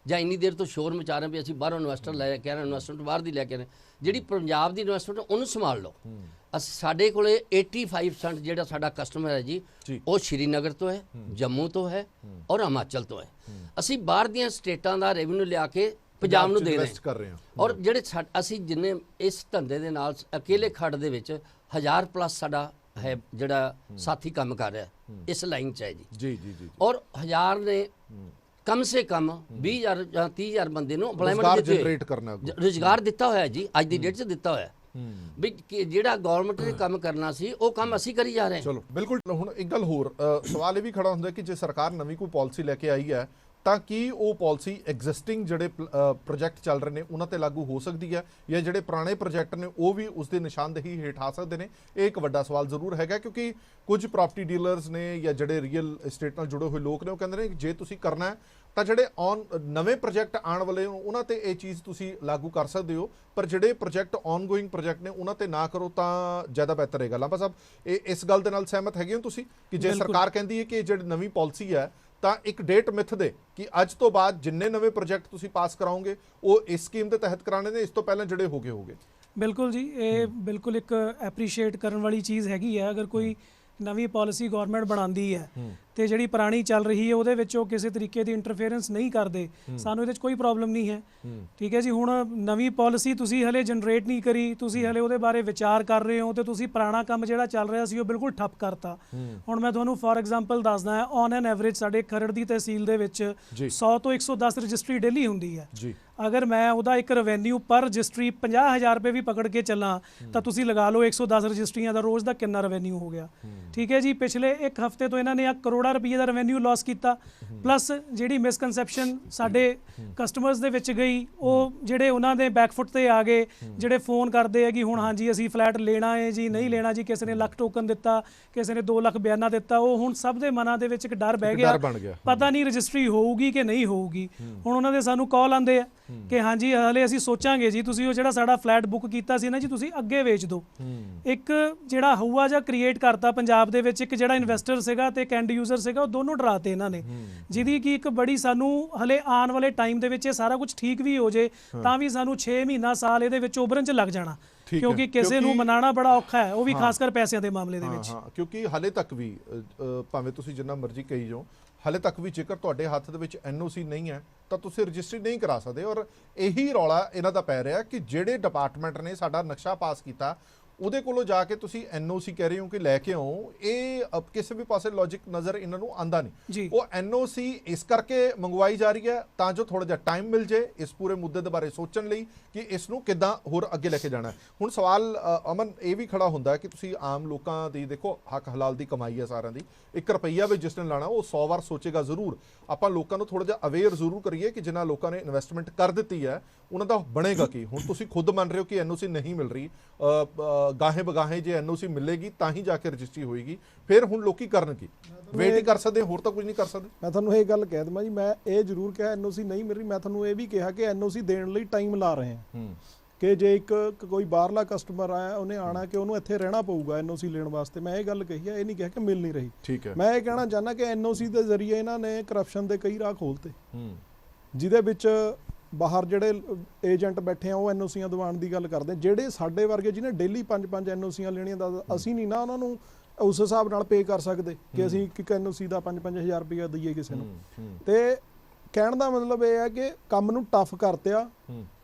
ਜਾਂ ਇੰਨੀ ਦੇਰ ਤੋਂ ਸ਼ੋਰ ਮਚਾ ਰਹੇ ਵੀ ਅਸੀਂ ਬਾਹਰੋਂ ਇਨਵੈਸਟਰ ਲੈ ਕੇ ਆ ਰਹੇ, ਇਨਵੈਸਟਮੈਂਟ ਬਾਹਰ ਦੀ ਲੈ ਕੇ ਆ ਰਹੇ, ਜਿਹੜੀ ਪੰਜਾਬ ਦੀ ਇਨਵੈਸਟਮੈਂਟ ਉਹਨੂੰ ਸੰਭਾਲ ਲਓ। ਅਸੀਂ ਸਾਡੇ ਕੋਲੇ 85% ਜਿਹੜਾ ਸਾਡਾ ਕਸਟਮਰ ਹੈ ਜੀ ਉਹ ਸ਼੍ਰੀਨਗਰ ਤੋਂ ਹੈ, ਜੰਮੂ ਤੋਂ ਹੈ ਔਰ ਹਿਮਾਚਲ ਤੋਂ ਹੈ। ਅਸੀਂ ਬਾਹਰ ਦੀਆਂ ਸਟੇਟਾਂ ਦਾ ਰੈਵਨਿਊ ਲਿਆ ਕੇ ਪੰਜਾਬ ਨੂੰ ਦੇ ਰਹੇ ਹਾਂ। ਔਰ ਜਿਹੜੇ ਅਸੀਂ ਜਿੰਨੇ ਇਸ ਧੰਦੇ ਦੇ ਨਾਲ ਅਕੇਲੇ ਖੱਡ ਦੇ ਵਿੱਚ 1000 ਪਲੱਸ ਸਾਡਾ ਹੈ ਜਿਹੜਾ ਸਾਥੀ ਕੰਮ ਕਰ ਰਿਹਾ ਇਸ ਲਾਈਨ 'ਚ ਹੈ ਜੀ। ਜੀ ਜੀ ਜੀ। ਔਰ 1000 ਨੇ ਕਮ ਸੇ ਕਮ 20,000 ਜਾਂ 30,000 ਬੰਦੇ ਨੂੰ ਰੁਜ਼ਗਾਰ ਜਨਰੇਟ ਕਰਨਾ, ਰੁਜ਼ਗਾਰ ਦਿੱਤਾ ਹੋਇਆ ਜੀ, ਅੱਜ ਦੀ ਡੇਟ 'ਚ ਦਿੱਤਾ ਹੋਇਆ ਵੀ ਜਿਹੜਾ ਗਵਰਨਮੈਂਟ ਨੇ ਕੰਮ ਕਰਨਾ ਸੀ ਉਹ ਕੰਮ ਅਸੀਂ ਕਰੀ ਜਾ ਰਹੇ ਹਾਂ। ਚਲੋ ਬਿਲਕੁਲ। ਹੁਣ ਇੱਕ ਗੱਲ ਹੋਰ ਸਵਾਲ ਇਹ ਵੀ ਖੜਾ ਹੁੰਦਾ ਕਿ ਜੇ ਸਰਕਾਰ ਨਵੀਂ ਕੋਈ ਪਾਲਿਸੀ ਲੈ ਕੇ ਆਈ ਹੈ ਤਾਂ ਕੀ ਉਹ ਪਾਲਿਸੀ ਐਗਜ਼ਿਸਟਿੰਗ ਜਿਹੜੇ ਪ੍ਰੋਜੈਕਟ ਚੱਲ ਰਹੇ ਨੇ ਉਹਨਾਂ ਤੇ ਲਾਗੂ ਹੋ ਸਕਦੀ ਹੈ ਜਾਂ ਜਿਹੜੇ ਪੁਰਾਣੇ ਪ੍ਰੋਜੈਕਟ ਨੇ ਉਹ ਵੀ ਉਸ ਦੀ ਨਿਸ਼ਾਨਦੇਹੀ ਹੇਠ ਆ ਸਕਦੇ ਨੇ? ਇਹ ਇੱਕ ਵੱਡਾ ਸਵਾਲ ਜ਼ਰੂਰ ਹੈਗਾ ਕਿਉਂਕਿ ਕੁਝ ਪ੍ਰਾਪਰਟੀ ਡੀਲਰਸ ਨੇ ਜਾਂ ਜਿਹੜੇ ਰੀਅਲ ਐਸਟੇਟ ਨਾਲ ਜੁੜੇ ਹੋਏ ਲੋਕ ਨੇ ਉਹ ਕਹਿੰਦੇ ਨੇ ਕਿ ਜੇ ਤੁਸੀਂ ਕਰਨਾ ਹੈ ਤਾਂ ਜਿਹੜੇ ਨਵੇਂ ਪ੍ਰੋਜੈਕਟ ਆਉਣ ਵਾਲੇ ਉਹਨਾਂ ਤੇ ਇਹ ਚੀਜ਼ ਤੁਸੀਂ ਲਾਗੂ ਕਰ ਸਕਦੇ ਹੋ, ਪਰ ਜਿਹੜੇ ਪ੍ਰੋਜੈਕਟ ਆਨਗੋਇੰਗ ਪ੍ਰੋਜੈਕਟ ਨੇ ਉਹਨਾਂ ਤੇ ਨਾ ਕਰੋ ਤਾਂ ਜ਼ਿਆਦਾ ਬਿਹਤਰ ਰਹੇਗਾ। ਲਾਂਬਾ ਸਾਹਿਬ ਇਸ ਗੱਲ ਦੇ ਨਾਲ ਸਹਿਮਤ ਹੈਗੇ ਹੋ ਤੁਸੀਂ ਕਿ ਜੇ ਸਰਕਾਰ ਕਹਿੰਦੀ ਹੈ ਕਿ ਜਿਹੜੀ ਨਵੀਂ ਪਾਲਿਸੀ ਹੈ ਤਾਂ ਇੱਕ ਡੇਟ ਮਿਥ ਦੇ ਕਿ ਅੱਜ ਤੋਂ ਬਾਅਦ ਜਿੰਨੇ ਨਵੇਂ ਪ੍ਰੋਜੈਕਟ ਤੁਸੀਂ ਪਾਸ ਕਰਾਓਗੇ ਉਹ ਇਸ ਸਕੀਮ ਦੇ ਤਹਿਤ ਕਰਾਣੇ ਨੇ, ਇਸ ਤੋਂ ਪਹਿਲਾਂ ਜਿਹੜੇ ਹੋਗੇ? ਬਿਲਕੁਲ ਜੀ, ਇਹ ਬਿਲਕੁਲ ਇੱਕ ਐਪਰੀਸ਼ੀਏਟ ਕਰਨ ਵਾਲੀ ਚੀਜ਼ ਹੈਗੀ ਹੈ। ਅਗਰ ਕੋਈ ਨਵੀਂ ਪਾਲਿਸੀ ਗਵਰਨਮੈਂਟ ਬਣਾਉਂਦੀ ਹੈ ਤੇ ਜਿਹੜੀ ਪੁਰਾਣੀ ਚੱਲ ਰਹੀ ਹੈ ਉਹਦੇ ਵਿੱਚ ਉਹ ਕਿਸੇ ਤਰੀਕੇ ਦੀ ਇੰਟਰਫੇਰੈਂਸ ਨਹੀਂ ਕਰਦੇ, ਸਾਨੂੰ ਇਹਦੇ 'ਚ ਕੋਈ ਪ੍ਰੋਬਲਮ ਨਹੀਂ ਹੈ। ਠੀਕ ਹੈ ਜੀ। ਹੁਣ ਨਵੀਂ ਪਾਲਿਸੀ ਤੁਸੀਂ ਹਲੇ ਜਨਰੇਟ ਨਹੀਂ ਕਰੀ, ਤੁਸੀਂ ਹਲੇ ਉਹਦੇ ਬਾਰੇ ਵਿਚਾਰ ਕਰ ਰਹੇ ਹੋ ਤੇ ਤੁਸੀਂ ਪੁਰਾਣਾ ਕੰਮ ਜਿਹੜਾ ਚੱਲ ਰਿਹਾ ਸੀ ਉਹ ਬਿਲਕੁਲ ਠੱਪ ਕਰਤਾ। ਹੁਣ ਮੈਂ ਤੁਹਾਨੂੰ ਫੋਰ ਐਗਜ਼ਾਮਪਲ ਦੱਸਦਾ ਹਾਂ, ਔਨ ਐਨ ਐਵਰੇਜ ਸਾਡੇ ਖਰੜ ਦੀ ਤਹਿਸੀਲ ਦੇ ਵਿੱਚ 100 ਤੋਂ 110 ਰਜਿਸਟਰੀ ਡੇਲੀ ਹੁੰਦੀ ਹੈ। ਅਗਰ ਮੈਂ ਉਹਦਾ ਇੱਕ ਰੈਵਨਿਊ ਪਰ ਰਜਿਸਟਰੀ 50,000 ਰੁਪਏ ਵੀ ਪਕੜ ਕੇ ਚੱਲਾਂ ਤਾਂ ਤੁਸੀਂ ਲਗਾ ਲਓ 110 ਰਜਿਸਟਰੀਆਂ ਦਾ ਰੋਜ਼ ਦਾ ਕਿੰਨਾ ਰੈਵਨਿਊ ਹੋ ਗਿਆ। ਠੀਕ ਹੈ ਜੀ। ਪਿਛਲੇ ਇੱਕ ਹਫ਼ਤੇ ਤੋਂ ਇਹਨਾਂ ਨੇ ਕਰੋੜਾਂ ਰੁਪਏ ਦਾ ਰੈਵਨਿਊ ਲਾਸ ਕੀਤਾ, ਪਲੱਸ ਜਿਹੜੀ ਮਿਸਕਨਸੈਪਸ਼ਨ ਸਾਡੇ ਕਸਟਮਰਸ ਦੇ ਵਿੱਚ ਗਈ ਉਹ ਜਿਹੜੇ ਉਹਨਾਂ ਦੇ ਬੈਕਫੁੱਟ ਤੇ ਆ ਗਏ, ਜਿਹੜੇ ਫੋਨ ਕਰਦੇ ਆ ਕਿ ਹੁਣ ਹਾਂਜੀ ਅਸੀਂ ਫਲੈਟ ਲੈਣਾ ਹੈ ਜੀ, ਨਹੀਂ ਲੈਣਾ ਜੀ, ਕਿਸੇ ਨੇ ਲੱਖ ਟੋਕਨ ਦਿੱਤਾ, ਕਿਸੇ ਨੇ 2 ਲੱਖ ਬਿਆਨਾ ਦਿੱਤਾ, ਉਹ ਹੁਣ ਸਭ ਦੇ ਮਨਾਂ ਦੇ ਵਿੱਚ ਇੱਕ ਡਰ ਬਹਿ ਗਿਆ, ਪਤਾ ਨਹੀਂ ਰਜਿਸਟਰੀ ਹੋਊਗੀ ਕਿ ਨਹੀਂ ਹੋਊਗੀ। ਹੁਣ ਉਹਨਾਂ ਦੇ ਸਾਨੂੰ ਕਾਲ ਆਉਂਦੇ ਆ ਕਿ ਹਾਂਜੀ ਹਲੇ ਅਸੀਂ ਸੋਚਾਂਗੇ ਜੀ, ਤੁਸੀਂ ਉਹ ਜਿਹੜਾ ਸਾਡਾ ਫਲੈਟ ਬੁੱਕ ਕੀਤਾ ਸੀ ਨਾ ਜੀ ਤੁਸੀਂ ਅੱਗੇ ਵੇਚ ਦਿਓ। ਇੱਕ ਜਿਹੜਾ ਹਊਆ ਜਿਹਾ ਕ੍ਰੀਏਟ ਕਰਤਾ ਪੰਜਾਬ ਦੇ ਵਿੱਚ, ਇੱਕ ਜਿਹੜਾ ਇਨਵੈਸਟਰ ਸੀਗਾ ਤੇ ਐਂਡ ਯੂਜ਼ਰ ਸੀਗਾ ਉਹ ਦੋਨੋਂ ਡਰਾਤੇ ਇਹਨਾਂ ਨੇ, ਜਿਹਦੀ ਕਿ ਇੱਕ ਬੜੀ ਸਾਨੂੰ ਹਲੇ ਆਉਣ ਵਾਲੇ ਟਾਈਮ ਦੇ ਵਿੱਚ ਇਹ ਸਾਰਾ ਕੁਝ ਠੀਕ ਵੀ ਹੋ ਜੇ ਤਾਂ ਵੀ ਸਾਨੂੰ 6 ਮਹੀਨਾ ਸਾਲ ਇਹਦੇ ਵਿੱਚ ਉਭਰਨ 'ਚ ਲੱਗ ਜਾਣਾ, ਕਿਉਂਕਿ ਕਿਸੇ ਨੂੰ ਮਨਾਉਣਾ ਬੜਾ ਔਖਾ ਹੈ, ਉਹ ਵੀ ਖਾਸ ਕਰ ਪੈਸਿਆਂ ਦੇ ਮਾਮਲੇ ਦੇ ਵਿੱਚ। ਕਿਉਂਕਿ ਹਲੇ ਤੱਕ ਵੀ ਭਾਵੇਂ ਤੁਸੀਂ ਜਿੰਨਾ ਮਰਜ਼ੀ ਕਹੀ ਜਾਓ, ਹਲੇ ਤੱਕ ਵੀ ਜੇਕਰ ਤੁਹਾਡੇ ਹੱਥ ਦੇ ਵਿੱਚ NOC ਨਹੀਂ ਹੈ ਤਾਂ ਤੁਸੀਂ ਰਜਿਸਟਰੀ ਨਹੀਂ ਕਰਾ ਸਕਦੇ। ਔਰ ਇਹੀ ਰੌਲਾ ਇਹਨਾਂ ਦਾ ਪੈ ਰਿਹਾ ਕਿ ਜਿਹੜੇ ਡਿਪਾਰਟਮੈਂਟ ਨੇ ਸਾਡਾ ਨਕਸ਼ਾ ਪਾਸ ਕੀਤਾ ਉਹਦੇ ਕੋਲੋਂ ਜਾ ਕੇ ਤੁਸੀਂ ਐਨਓਸੀ ਕਹਿ ਰਹੇ ਹੋ ਕਿ ਲੈ ਕੇ ਆਓ, ਇਹ ਕਿਸੇ ਵੀ ਪਾਸੇ ਲੌਜੀਕ ਨਜ਼ਰ ਇਹਨਾਂ ਨੂੰ ਆਂਦਾ ਨਹੀਂ। ਉਹ ਐਨਓਸੀ ਇਸ ਕਰਕੇ ਮੰਗਵਾਈ ਜਾ ਰਹੀ ਹੈ ਤਾਂ ਜੋ ਥੋੜਾ ਜਿਹਾ ਟਾਈਮ ਮਿਲ ਜੇ ਇਸ ਪੂਰੇ ਮੁੱਦੇ ਦੇ ਬਾਰੇ ਸੋਚਣ ਲਈ ਕਿ ਇਸ ਨੂੰ ਕਿੱਦਾਂ ਹੋਰ ਅੱਗੇ ਲੈ ਕੇ ਜਾਣਾ। ਹੁਣ ਸਵਾਲ ਅਮਨ ਇਹ ਵੀ ਖੜਾ ਹੁੰਦਾ ਕਿ ਤੁਸੀਂ ਆਮ ਲੋਕਾਂ ਦੀ ਦੇਖੋ, ਹੱਕ ਹਲਾਲ ਦੀ ਕਮਾਈ ਹੈ ਸਾਰਿਆਂ ਦੀ, 1 ਰੁਪਈਆ ਵੀ ਜਿਸ ਨੇ ਲਾਣਾ ਉਹ 100 ਵਾਰ ਸੋਚੇਗਾ ਜ਼ਰੂਰ। ਆਪਾਂ ਲੋਕਾਂ ਨੂੰ ਥੋੜਾ ਜਿਹਾ ਅਵੇਅਰ ਜ਼ਰੂਰ ਕਰੀਏ ਕਿ ਜਿਨ੍ਹਾਂ ਲੋਕਾਂ ਨੇ ਇਨਵੈਸਟਮੈਂਟ ਕਰ ਦਿੱਤੀ ਹੈ ਉਹਨਾਂ ਦਾ ਬਣੇਗਾ ਕੀ। ਹੁਣ ਤੁਸੀਂ ਖੁਦ ਮੰਨ ਰਹੇ ਹੋ ਕਿ ਐਨਓਸੀ ਨਹੀਂ ਮਿਲ ਰਹੀ, ਗਾਹੇ ਬਗਾਹੇ ਜੇ ਐਨਓਸੀ ਮਿਲੇਗੀ ਤਾਂ ਹੀ ਜਾ ਕੇ ਰਜਿਸਟਰੀ ਹੋਏਗੀ, ਫਿਰ ਹੁਣ ਲੋਕੀ ਕਰਨ ਕੀ? ਵੇਟ ਹੀ ਕਰ ਸਕਦੇ, ਹੋਰ ਤਾਂ ਕੁਝ ਨਹੀਂ ਕਰ ਸਕਦੇ। ਮੈਂ ਤੁਹਾਨੂੰ ਇਹ ਗੱਲ ਕਹਿ ਦਵਾਂ ਜੀ, ਮੈਂ ਇਹ ਜ਼ਰੂਰ ਕਿਹਾ ਐਨਓਸੀ ਨਹੀਂ ਮਿਲ ਰਹੀ, ਮੈਂ ਤੁਹਾਨੂੰ ਇਹ ਵੀ ਕਿਹਾ ਕਿ ਐਨਓਸੀ ਦੇਣ ਲਈ ਟਾਈਮ ਲਾ ਰਹੇ ਹਾਂ ਕਿ ਜੇ ਇੱਕ ਕੋਈ ਬਾਹਰਲਾ ਕਸਟਮਰ ਆਇਆ ਉਹਨੇ ਆਣਾ ਕਿ ਉਹਨੂੰ ਇੱਥੇ ਰਹਿਣਾ ਪਊਗਾ ਐਨਓਸੀ ਲੈਣ ਵਾਸਤੇ। ਮੈਂ ਇਹ ਗੱਲ ਕਹੀ ਹੈ, ਇਹ ਨਹੀਂ ਕਿਹਾ ਕਿ ਮਿਲ ਨਹੀਂ ਰਹੀ। ਠੀਕ ਹੈ, ਮੈਂ ਇਹ ਕਹਿਣਾ ਚਾਹੁੰਦਾ ਕਿ ਐਨਓਸੀ ਦੇ ਜ਼ਰੀਏ ਇਹਨਾਂ ਨੇ ਕਰਪਸ਼ਨ ਦੇ ਕਈ ਰਾਹ ਖੋਲਤੇ, ਜਿਹਦੇ ਵਿੱਚ ਬਾਹਰ ਜਿਹੜੇ ਏਜੰਟ ਬੈਠੇ ਆ ਉਹ ਐਨਓਸੀਆਂ ਦਿਵਾਉਣ ਦੀ ਗੱਲ ਕਰਦੇ। ਜਿਹੜੇ ਸਾਡੇ ਵਰਗੇ ਜਿਹਨੇ ਡੇਲੀ 5-5 ਐਨਓਸੀਆਂ ਲੈਣੀਆਂ ਦਾ ਅਸੀਂ ਨਹੀਂ ਨਾ ਉਹਨਾਂ ਨੂੰ ਉਸ ਹਿਸਾਬ ਨਾਲ ਪੇ ਕਰ ਸਕਦੇ ਕਿ ਅਸੀਂ ਇੱਕ ਐਨਓਸੀ ਦਾ 5-5 ਹਜ਼ਾਰ ਰੁਪਇਆ ਦਈਏ ਕਿਸੇ ਨੂੰ। ਤੇ ਕਹਿਣ ਦਾ ਮਤਲਬ ਇਹ ਹੈ ਕਿ ਕੰਮ ਨੂੰ ਟਫ ਕਰਤਿਆ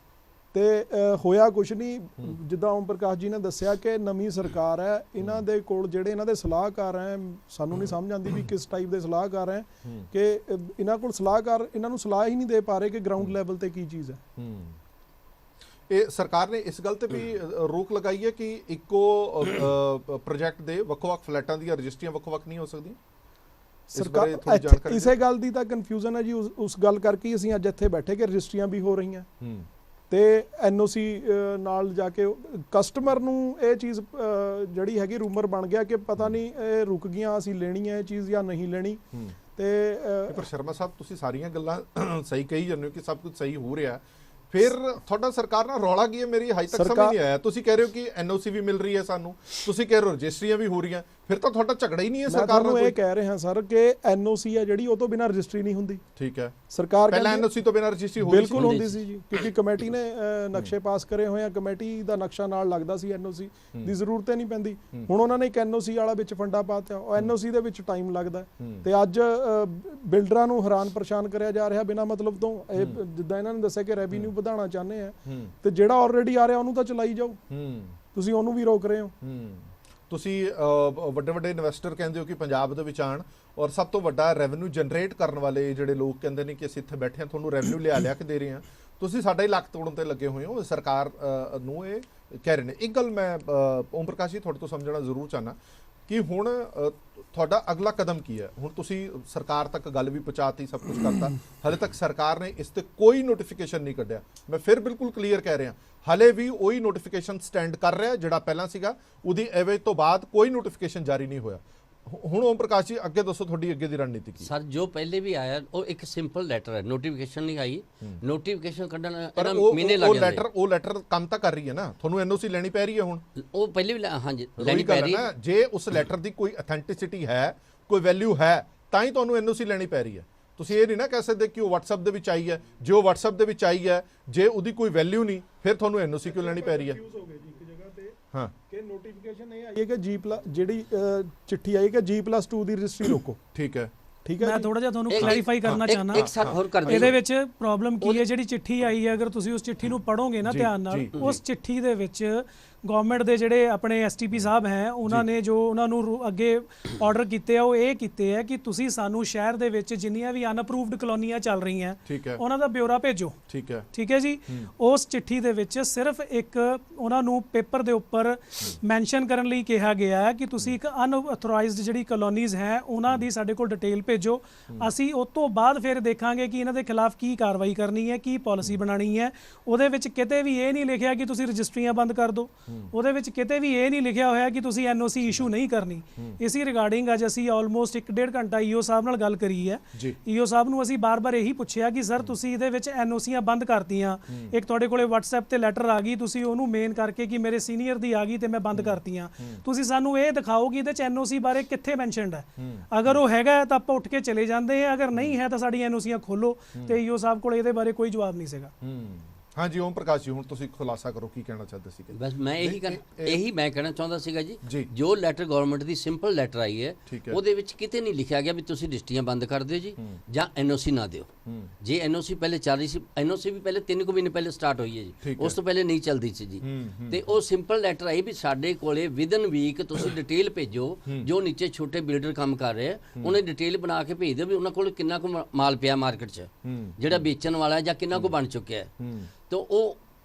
ਤੇ ਹੋਇਆ ਕੁਛ ਨਹੀਂ। ਜਿੱਦਾਂ ਓਮ ਪ੍ਰਕਾਸ਼ ਜੀ ਨੇ ਦੱਸਿਆ ਕਿ ਨਵੀਂ ਸਰਕਾਰ ਹੈ, ਇਹਨਾਂ ਦੇ ਕੋਲ ਜਿਹੜੇ ਇਹਨਾਂ ਦੇ ਸਲਾਹਕਾਰ ਹੈ, ਸਾਨੂੰ ਨਹੀਂ ਸਮਝ ਆਉਂਦੀ ਵੀ ਕਿਸ ਟਾਈਪ ਦੇ ਸਲਾਹਕਾਰ ਹੈ ਕਿ ਇਹਨਾਂ ਕੋਲ ਸਲਾਹਕਾਰ ਇਹਨਾਂ ਨੂੰ ਸਲਾਹ ਹੀ ਨਹੀਂ ਦੇ ਪਾ ਰਹੇ ਕਿ ਗਰਾਊਂਡ ਲੈਵਲ ਤੇ ਕੀ ਚੀਜ਼ ਹੈ। ਇਹ ਸਰਕਾਰ ਨੇ ਇਸ ਗੱਲ ਤੇ ਵੀ ਰੋਕ ਲਗਾਈ ਹੈ ਕਿ ਇੱਕੋ ਪ੍ਰੋਜੈਕਟ ਦੇ ਵੱਖ-ਵੱਖ ਫਲੈਟਾਂ ਦੀਆਂ ਰਜਿਸਟਰੀਆਂ ਵੱਖ-ਵੱਖ ਨਹੀਂ ਹੋ ਸਕਦੀਆਂ। ਸਰਕਾਰ ਇਸੇ ਗੱਲ ਦੀ ਤਾਂ ਕਨਫਿਊਜ਼ਨ ਹੈ ਜੀ, ਉਸ ਗੱਲ ਕਰਕੇ ਅਸੀਂ ਅੱਜ ਇੱਥੇ ਬੈਠੇ ਕਿ ਰਜਿਸਟਰੀਆਂ ਵੀ ਹੋ ਰਹੀਆਂ ਤੇ ਐਨਓਸੀ ਨਾਲ ਜਾ ਕੇ ਕਸਟਮਰ ਨੂੰ ਇਹ ਚੀਜ਼ ਜਿਹੜੀ ਹੈਗੀ ਰੂਮਰ ਬਣ ਗਿਆ ਕਿ ਪਤਾ ਨਹੀਂ ਇਹ ਰੁਕ ਗਈਆਂ, ਅਸੀਂ ਲੈਣੀ ਹੈ ਇਹ ਚੀਜ਼ ਜਾਂ ਨਹੀਂ ਲੈਣੀ। ਤੇ ਪਰ ਸ਼ਰਮਾ ਸਾਹਿਬ ਤੁਸੀਂ ਸਾਰੀਆਂ ਗੱਲਾਂ ਸਹੀ ਕਹੀ ਜਾਂਦੇ ਹੋ ਕਿ ਸਭ ਕੁਝ ਸਹੀ ਹੋ ਰਿਹਾ, ਫਿਰ ਤੁਹਾਡਾ ਸਰਕਾਰ ਨਾਲ ਰੌਲਾ ਕੀ ਹੈ? ਮੇਰੀ ਹਜੇ ਤੱਕ ਸਮਝ ਨਹੀਂ ਆਇਆ। ਤੁਸੀਂ ਕਹਿ ਰਹੇ ਹੋ ਕਿ ਐਨਓਸੀ ਵੀ ਮਿਲ ਰਹੀ ਹੈ ਸਾਨੂੰ, ਤੁਸੀਂ ਕਹਿ ਰਹੇ ਹੋ ਰਜਿਸਟਰੀਆਂ ਵੀ ਹੋ ਰਹੀਆਂ, ਫਿਰ ਤਾਂ ਤੁਹਾਡਾ ਝਗੜਾ ਹੀ ਨਹੀਂ ਹੈ ਸਰਕਾਰ ਨਾਲ। ਮੈਂ ਇਹ ਕਹਿ ਰਿਹਾ ਸਰ ਕਿ ਐਨਓਸੀ ਹੈ ਜਿਹੜੀ ਉਹ ਤੋਂ ਬਿਨਾਂ ਰਜਿਸਟਰੀ ਨਹੀਂ ਹੁੰਦੀ। ਠੀਕ ਹੈ, ਸਰਕਾਰ ਪਹਿਲਾਂ ਐਨਓਸੀ ਤੋਂ ਬਿਨਾਂ ਰਜਿਸਟਰੀ ਹੋ ਰਹੀ ਸੀ? ਬਿਲਕੁਲ ਹੁੰਦੀ ਸੀ ਜੀ, ਕਿਉਂਕਿ ਕਮੇਟੀ ਨੇ ਨਕਸ਼ੇ ਪਾਸ ਕਰੇ ਹੋਏ ਆ, ਕਮੇਟੀ ਦਾ ਨਕਸ਼ਾ ਨਾਲ ਲੱਗਦਾ ਸੀ, ਐਨਓਸੀ ਦੀ ਜ਼ਰੂਰਤ ਹੀ ਨਹੀਂ ਪੈਂਦੀ। ਹੁਣ ਉਹਨਾਂ ਨੇ ਇੱਕ ਐਨਓਸੀ ਵਾਲਾ ਵਿੱਚ ਫੰਡਾ ਪਾਤਾ, ਉਹ ਐਨਓਸੀ ਦੇ ਵਿੱਚ ਟਾਈਮ ਲੱਗਦਾ ਤੇ ਅੱਜ ਬਿਲਡਰਾਂ ਨੂੰ ਹੈਰਾਨ ਪਰੇਸ਼ਾਨ ਕਰਿਆ ਜਾ ਰਿਹਾ ਬਿਨਾਂ ਮਤਲਬ ਤੋਂ। ਇਹ ਜਿੱਦਾਂ ਇਹਨਾਂ ਨੇ ਦੱਸਿਆ ਕਿ ਰੈਵਨਿਊ ਵਧਾਉਣਾ ਚਾਹੁੰਦੇ ਆ ਤੇ ਜਿਹੜਾ ਆਲਰੇਡੀ ਆ ਰਿਹਾ ਉਹਨੂੰ ਤਾਂ ਚਲਾਈ ਜਾਓ, ਤੁਸੀਂ ਉਹਨੂੰ ਵੀ ਰੋਕ ਰਹੇ ਹੋ। ਤੁਸੀਂ ਵੱਡੇ ਵੱਡੇ ਇਨਵੈਸਟਰ ਕਹਿੰਦੇ ਹੋ ਕਿ ਪੰਜਾਬ ਦੇ ਵਿੱਚ ਆਣ ਔਰ ਸਭ ਤੋਂ ਵੱਡਾ ਰੈਵਨਿਊ ਜਨਰੇਟ ਕਰਨ ਵਾਲੇ ਜਿਹੜੇ ਲੋਕ ਕਹਿੰਦੇ ਨੇ ਕਿ ਅਸੀਂ ਇੱਥੇ ਬੈਠੇ ਹਾਂ ਤੁਹਾਨੂੰ ਰੈਵਨਿਊ ਲਿਆ ਕੇ ਦੇ ਰਹੇ ਹਾਂ, ਤੁਸੀਂ ਸਾਡਾ ਹੀ ਲੱਕ ਤੋੜਨ ਤੇ ਲੱਗੇ ਹੋਏ ਹੋ। ਸਰਕਾਰ ਨੂੰ ਇਹ ਕਹਿ ਰਹੇ ਨੇ। ਇੱਕ ਗੱਲ ਮੈਂ ਓਮ ਪ੍ਰਕਾਸ਼ ਜੀ ਤੁਹਾਡੇ ਤੋਂ ਸਮਝਣਾ ਜ਼ਰੂਰ ਚਾਹਨਾ ਕਿ ਹੁਣ ਤੁਹਾਡਾ ਅਗਲਾ ਕਦਮ ਕੀ ਹੈ? ਹੁਣ ਤੁਸੀਂ ਸਰਕਾਰ ਤੱਕ ਗੱਲ ਵੀ ਪਹੁੰਚਾਤੀ, ਸਭ ਕੁਝ ਕਰਤਾ, ਹਾਲੇ ਤੱਕ ਸਰਕਾਰ ਨੇ ਇਸ ਤੇ ਕੋਈ ਨੋਟੀਫਿਕੇਸ਼ਨ ਨਹੀਂ ਕੱਢਿਆ। ਮੈਂ ਫਿਰ ਬਿਲਕੁਲ ਕਲੀਅਰ ਕਹਿ ਰਿਹਾ, ਹਾਲੇ ਵੀ ਉਹੀ ਨੋਟੀਫਿਕੇਸ਼ਨ ਸਟੈਂਡ ਕਰ ਰਿਹਾ ਜਿਹੜਾ ਪਹਿਲਾਂ ਸੀਗਾ, ਉਹਦੀ ਐਵੇਜ ਤੋਂ ਬਾਅਦ ਕੋਈ ਨੋਟੀਫਿਕੇਸ਼ਨ ਜਾਰੀ ਨਹੀਂ ਹੋਇਆ। ਹੁਣ ਓਮ ਪ੍ਰਕਾਸ਼ ਜੀ ਅੱਗੇ ਦੱਸੋ ਤੁਹਾਡੀ ਅੱਗੇ ਦੀ ਰਣਨੀਤੀ ਕੀ? ਸਰ ਜੋ ਪਹਿਲੇ ਵੀ ਆਇਆ ਉਹ ਇੱਕ ਸਿੰਪਲ ਲੈਟਰ ਹੈ, ਨੋਟੀਫਿਕੇਸ਼ਨ ਨਹੀਂ ਆਈ। ਨੋਟੀਫਿਕੇਸ਼ਨ ਕੱਢਣ ਮਹੀਨੇ ਲੱਗ ਜਾਂਦੇ। ਉਹ ਲੈਟਰ ਕੰਮ ਤਾਂ ਕਰ ਰਹੀ ਹੈ ਨਾ, ਤੁਹਾਨੂੰ ਐਨਓਸੀ ਲੈਣੀ ਪੈ ਰਹੀ ਹੈ ਹੁਣ। ਉਹ ਪਹਿਲੇ ਵੀ ਹਾਂਜੀ ਲੈਣੀ ਪੈ ਰਹੀ ਹੈ। ਜੇ ਉਸ ਲੈਟਰ ਦੀ ਕੋਈ ਅਥੈਂਟਿਸਿਟੀ ਹੈ, ਕੋਈ ਵੈਲਿਊ ਹੈ, ਤਾਂ ਹੀ ਤੁਹਾਨੂੰ ਐਨਓਸੀ ਲੈਣੀ ਪੈ ਰਹੀ ਹੈ। ਤੁਸੀਂ ਇਹ ਨਹੀਂ ਨਾ ਕਹਿ ਸਕਦੇ ਕਿ ਉਹ WhatsApp ਦੇ ਵਿੱਚ ਆਈ ਹੈ। ਜੇ ਉਹ WhatsApp ਦੇ ਵਿੱਚ ਆਈ ਹੈ, ਜੇ ਉਹਦੀ ਕੋਈ ਵੈਲਿਊ ਨਹੀਂ, ਫਿਰ ਤੁਹਾਨੂੰ ਐਨਓਸੀ ਕਿਉਂ ਲੈਣੀ ਪੈ ਰਹੀ ਹੈ? ਹਾਂ ਕਿ ਨੋਟੀਫਿਕੇਸ਼ਨ ਇਹ ਆਈ ਹੈ ਕਿ ਜਿਹੜੀ ਚਿੱਠੀ ਆਈ ਕਿ G+2 ਦੀ ਰਜਿਸਟਰੀ ਰੋਕੋ। ਠੀਕ ਹੈ, ਠੀਕ ਹੈ। ਮੈਂ ਥੋੜਾ ਜਿਹਾ ਤੁਹਾਨੂੰ ਕਲੈਰੀਫਾਈ ਕਰਨਾ ਚਾਹਨਾ ਇੱਕ ਸਾਥ ਹੋਰ ਕਰ ਦਿਓ। ਇਹਦੇ ਵਿੱਚ ਪ੍ਰੋਬਲਮ ਕੀ ਹੈ? ਜਿਹੜੀ ਚਿੱਠੀ ਆਈ ਹੈ, ਅਗਰ ਤੁਸੀਂ ਉਸ ਚਿੱਠੀ ਨੂੰ ਪੜੋਗੇ ਨਾ ਧਿਆਨ ਨਾਲ, ਉਸ ਚਿੱਠੀ ਦੇ ਵਿੱਚ ਗਵਰਨਮੈਂਟ ਦੇ ਜਿਹੜੇ ਆਪਣੇ ਐਸਟੀਪੀ ਸਾਹਿਬ ਹੈ ਉਹਨਾਂ ਨੇ ਜੋ ਉਹਨਾਂ ਨੂੰ ਅੱਗੇ ਆਰਡਰ ਕੀਤੇ ਆ ਉਹ ਇਹ ਕੀਤੇ ਆ ਕਿ ਤੁਸੀਂ ਸਾਨੂੰ ਸ਼ਹਿਰ ਦੇ ਵਿੱਚ ਜਿੰਨੀਆਂ ਵੀ ਅਨਅਪਰੂਵਡ ਕਲੋਨੀਆਂ ਚੱਲ ਰਹੀਆਂ ਉਹਨਾਂ ਦਾ ਬਿਊਰਾ ਭੇਜੋ। ਠੀਕ ਹੈ ਜੀ। ਉਸ ਚਿੱਠੀ ਦੇ ਵਿੱਚ ਸਿਰਫ ਇੱਕ ਉਹਨਾਂ ਨੂੰ ਪੇਪਰ ਦੇ ਉੱਪਰ ਮੈਂਸ਼ਨ ਕਰਨ ਲਈ ਕਿਹਾ ਗਿਆ ਹੈ ਕਿ ਤੁਸੀਂ ਇੱਕ ਅਨਆਥੋਰਾਈਜ਼ਡ ਜਿਹੜੀ ਕਲੋਨੀਜ਼ ਹੈ ਉਹਨਾਂ ਦੀ ਸਾਡੇ ਕੋਲ ਡਿਟੇਲ ਭੇਜੋ। ਅਸੀਂ ਉਸ ਤੋਂ ਬਾਅਦ ਫਿਰ ਦੇਖਾਂਗੇ ਕਿ ਇਹਨਾਂ ਦੇ ਖਿਲਾਫ ਕੀ ਕਾਰਵਾਈ ਕਰਨੀ ਹੈ, ਕੀ ਪਾਲਿਸੀ ਬਣਾਣੀ ਹੈ। ਉਹਦੇ ਵਿੱਚ ਕਿਤੇ ਵੀ ਇਹ ਨਹੀਂ ਲਿਖਿਆ ਕਿ ਤੁਸੀਂ ਰਜਿਸਟਰੀਆਂ ਬੰਦ ਕਰ ਦਿਓ, ਉਹਦੇ ਵਿੱਚ ਕਿਤੇ ਵੀ ਇਹ ਨਹੀਂ ਲਿਖਿਆ ਹੋਇਆ ਕਿ ਤੁਸੀਂ ਐਨਓਸੀ ਇਸ਼ੂ ਨਹੀਂ ਕਰਨੀ। ਇਸੇ ਰਿਗਾਰਡਿੰਗ ਅੱਜ ਅਸੀਂ ਆਲਮੋਸਟ 1.5 ਘੰਟਾ ਈਓ ਸਾਹਿਬ ਨਾਲ ਗੱਲ ਕਰੀ ਹੈ। ਈਓ ਸਾਹਿਬ ਨੂੰ ਅਸੀਂ ਬਾਰ-ਬਾਰ ਇਹੀ ਪੁੱਛਿਆ ਕਿ ਸਰ ਤੁਸੀਂ ਇਹਦੇ ਵਿੱਚ ਐਨਓਸੀਆਂ ਬੰਦ ਕਰਤੀਆਂ, ਇੱਕ ਤੁਹਾਡੇ ਕੋਲੇ WhatsApp ਤੇ ਲੈਟਰ ਆ ਗਈ, ਤੁਸੀਂ ਉਹਨੂੰ ਮੇਨ ਕਰਕੇ ਕਿ ਮੇਰੇ ਸੀਨੀਅਰ ਦੀ ਆ ਗਈ ਤੇ ਮੈਂ ਬੰਦ ਕਰਤੀਆਂ, ਤੁਸੀਂ ਸਾਨੂੰ ਇਹ ਦਿਖਾਓ ਕਿ ਇਹਦੇ ਚ ਐਨਓਸੀ ਬਾਰੇ ਕਿੱਥੇ ਮੈਂਸ਼ਨਡ ਹੈ। ਅਗਰ ਉਹ ਹੈਗਾ ਤਾਂ ਆਪਾਂ ਉੱਠ ਕੇ ਚਲੇ ਜਾਂਦੇ ਆ, ਅਗਰ ਨਹੀਂ ਹੈ ਤਾਂ ਸਾਡੀਆਂ ਐਨਓਸੀਆਂ ਖੋਲੋ। ਤੇ ਈਓ ਸਾਹਿਬ ਕੋਲ ਇਹਦੇ ਬਾਰੇ ਕੋਈ ਜਵਾਬ ਨਹੀਂ ਸੀਗਾ। ਹਾਂਜੀ ਓਮ ਪ੍ਰਕਾਸ਼ ਜੀ, ਹੁਣ ਤੁਸੀਂ ਖੁਲਾਸਾ ਕਰੋ ਕੀ ਕਹਿਣਾ ਚਾਹਦੇ ਸੀਗੇ। ਬਸ ਮੈਂ ਇਹੀ ਮੈਂ ਕਹਿਣਾ ਚਾਹੁੰਦਾ ਸੀਗਾ ਜੀ। ਜੀ, ਜੋ ਲੈਟਰ ਗਵਰਨਮੈਂਟ ਦੀ ਸਿੰਪਲ ਲੈਟਰ ਆਈ ਹੈ ਠੀਕ ਹੈ। ਉਹਦੇ ਵਿੱਚ ਕਿਤੇ ਨਹੀਂ ਲਿਖਿਆ ਗਿਆ ਵੀ ਤੁਸੀਂ ਰਜਿਸਟਰੀਆਂ ਬੰਦ ਕਰ ਦਿਓ ਜੀ ਜਾਂ ਐਨਓਸੀ ਨਾ ਦਿਓ। ਜੇ ਐਨਓਸੀ ਪਹਿਲੇ ਚੱਲ ਰਹੀ ਸੀ, ਐਨਓਸੀ ਵੀ ਪਹਿਲੇ 3 ਮਹੀਨੇ ਪਹਿਲੇ ਸਟਾਰਟ ਹੋਈ ਹੈ ਜੀ, ਉਸ ਤੋਂ ਪਹਿਲੇ ਨਹੀਂ ਚੱਲਦੀ ਸੀ ਜੀ। ਤੇ ਉਹ ਸਿੰਪਲ ਲੈਟਰ ਆਈ ਵੀ ਸਾਡੇ ਕੋਲੇ ਵਿਦਨ ਵੀਕ ਤੁਸੀਂ ਡਿਟੇਲ ਭੇਜੋ, ਜੋ ਨੀਚੇ ਛੋਟੇ ਬਿਲਡਰ ਕੰਮ ਕਰ ਰਹੇ ਆ ਉਹਨੇ ਡਿਟੇਲ ਬਣਾ ਕੇ ਭੇਜ ਦਿਓ ਵੀ ਉਹਨਾਂ ਕੋਲ ਕਿੰਨਾ ਕੁ ਮਾਲ ਪਿਆ ਮਾਰਕੀਟ 'ਚ ਜਿਹੜਾ ਵੇਚਣ ਵਾਲਾ ਜਾਂ ਕਿੰਨਾ ਕੁ ਬਣ ਚੁੱਕਿਆ ਹੈ। ਤਾਂ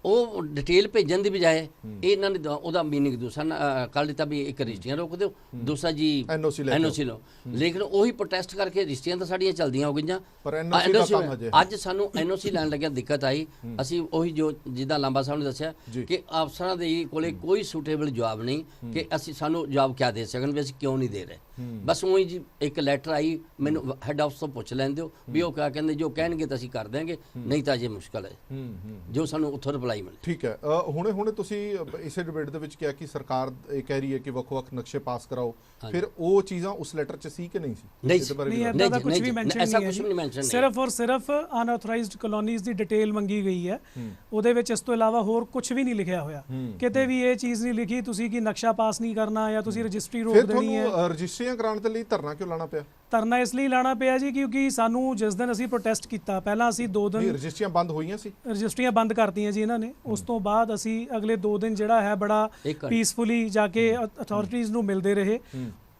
ਉਹ ਡਿਟੇਲ ਭੇਜਣ ਦੀ ਬਜਾਏ ਇਹਨਾਂ ਨੇ ਉਹਦਾ ਮੀਨਿੰਗ ਦੂਸਰਾ ਕਰ ਦਿੱਤਾ ਵੀ ਇੱਕ ਰਜਿਸਟਰੀਆਂ ਰੋਕ ਦਿਓ, ਦੂਸਰਾ ਜੀ ਐਨਓਸੀ ਲਓ। ਲੇਕਿਨ ਉਹੀ ਪ੍ਰੋਟੈਸਟ ਕਰਕੇ ਰਜਿਸਟਰੀਆਂ ਤਾਂ ਸਾਡੀਆਂ ਚੱਲਦੀਆਂ ਹੋ ਗਈਆਂ, ਪਰ NOC ਦਾ ਕੰਮ ਹਜੇ ਅੱਜ ਸਾਨੂੰ ਐਨਓਸੀ ਲੈਣ ਲੱਗਿਆ ਦਿੱਕਤ ਆਈ। ਅਸੀਂ ਉਹੀ ਜੋ ਜਿੱਦਾਂ ਲਾਂਬਾ ਸਾਹਿਬ ਨੇ ਦੱਸਿਆ ਕਿ ਅਫਸਰਾਂ ਦੇ ਕੋਲੇ ਕੋਈ ਸੂਟੇਬਲ ਜਵਾਬ ਨਹੀਂ ਕਿ ਅਸੀਂ ਸਾਨੂੰ ਜਵਾਬ ਕਿਆ ਦੇ ਸਕਣ ਵੀ ਅਸੀਂ ਕਿਉਂ ਨਹੀਂ ਦੇ ਰਹੇ। ਬਸ ਉਹੀ ਜੀ ਇੱਕ ਲੈਟਰ ਆਈ, ਮੈਨੂੰ ਹੈੱਡ ਆਫਿਸ ਤੋਂ ਪੁੱਛ ਲੈਣ ਦਿਓ ਵੀ ਉਹ ਕਿਆ ਕਹਿੰਦੇ, ਜੋ ਕਹਿਣਗੇ ਤਾਂ ਅਸੀਂ ਕਰ ਦਿਆਂਗੇ, ਨਹੀਂ ਤਾਂ ਅਜੇ ਮੁਸ਼ਕਲ ਹੈ ਜੋ ਸਾਨੂੰ ਉੱਥੋਂ ਰਿਪਲਾਈ ਮਿਲੇ। ਠੀਕ ਹੈ। ਹੁਣੇ ਤੁਸੀਂ ਇਸੇ ਡਿਬੇਟ ਦੇ ਵਿੱਚ ਕਿਹਾ ਕਿ ਸਰਕਾਰ ਇਹ ਕਹਿ ਰਹੀ ਹੈ ਕਿ ਵੱਖ-ਵੱਖ ਨਕਸ਼ੇ ਪਾਸ ਕਰਾਓ, ਫਿਰ ਉਹ ਚੀਜ਼ਾਂ ਉਸ ਲੈਟਰ 'ਚ ਸੀ ਕਿ ਨਹੀਂ ਸੀ? ਨਹੀਂ, ਇੱਦਾਂ ਦਾ ਕੁਝ ਵੀ ਮੈਂਸ਼ਨ ਨਹੀਂ ਹੈ। ਸਿਰਫ ਔਰ ਸਿਰਫ ਅਨਆਥੋਰਾਈਜ਼ਡ ਕਲੋਨੀਜ਼ ਦੀ ਡਿਟੇਲ ਮੰਗੀ ਗਈ ਹੈ, ਉਹਦੇ ਵਿੱਚ ਇਸ ਤੋਂ ਇਲਾਵਾ ਹੋਰ ਕੁਝ ਵੀ ਨਹੀਂ ਲਿਖਿਆ ਹੋਇਆ। ਕਿਤੇ ਵੀ ਇਹ ਚੀਜ਼ ਨਹੀਂ ਲਿਖੀ ਤੁਸੀਂ ਕਿ ਨਕਸ਼ਾ ਪਾਸ ਨਹੀਂ ਕਰਨਾ ਜਾਂ ਤੁਸੀਂ ਰਜਿਸਟਰੀ ਰੋਕ ਦੇਣੀ ਹੈ। ਫਿਰ ਰਜਿਸਟਰੀਆਂ ਕਰਾਉਣ ਦੇ ਲਈ ਧਰਨਾ ਕਿਉਂ ਲਾਣਾ ਪਿਆ? ਧਰਨਾ ਇਸ ਲਈ ਲਾਣਾ ਪਿਆ ਜੀ ਕਿਉਂਕਿ ਸਾਨੂੰ ਜਿਸ ਦਿਨ ਅਸੀਂ ਪ੍ਰੋਟੈਸਟ ਕੀਤਾ, ਪਹਿਲਾਂ ਅਸੀਂ 2 ਦਿਨ ਰਜਿਸਟਰੀਆਂ ਬੰਦ ਹੋਈਆਂ ਸੀ, ਰਜਿਸਟਰੀਆਂ ਬੰਦ ਕਰਤੀਆਂ ਜੀ ਇਹਨਾਂ ਨੇ। ਉਸ ਤੋਂ ਬਾਅਦ ਅਸੀਂ ਅਗਲੇ 2 ਦਿਨ ਜਿਹੜਾ ਹੈ ਬੜਾ ਪੀਸਫੁਲੀ ਜਾ ਕੇ ਅਥਾਰਟੀਜ਼ ਨੂੰ ਮਿਲਦੇ ਰਹੇ,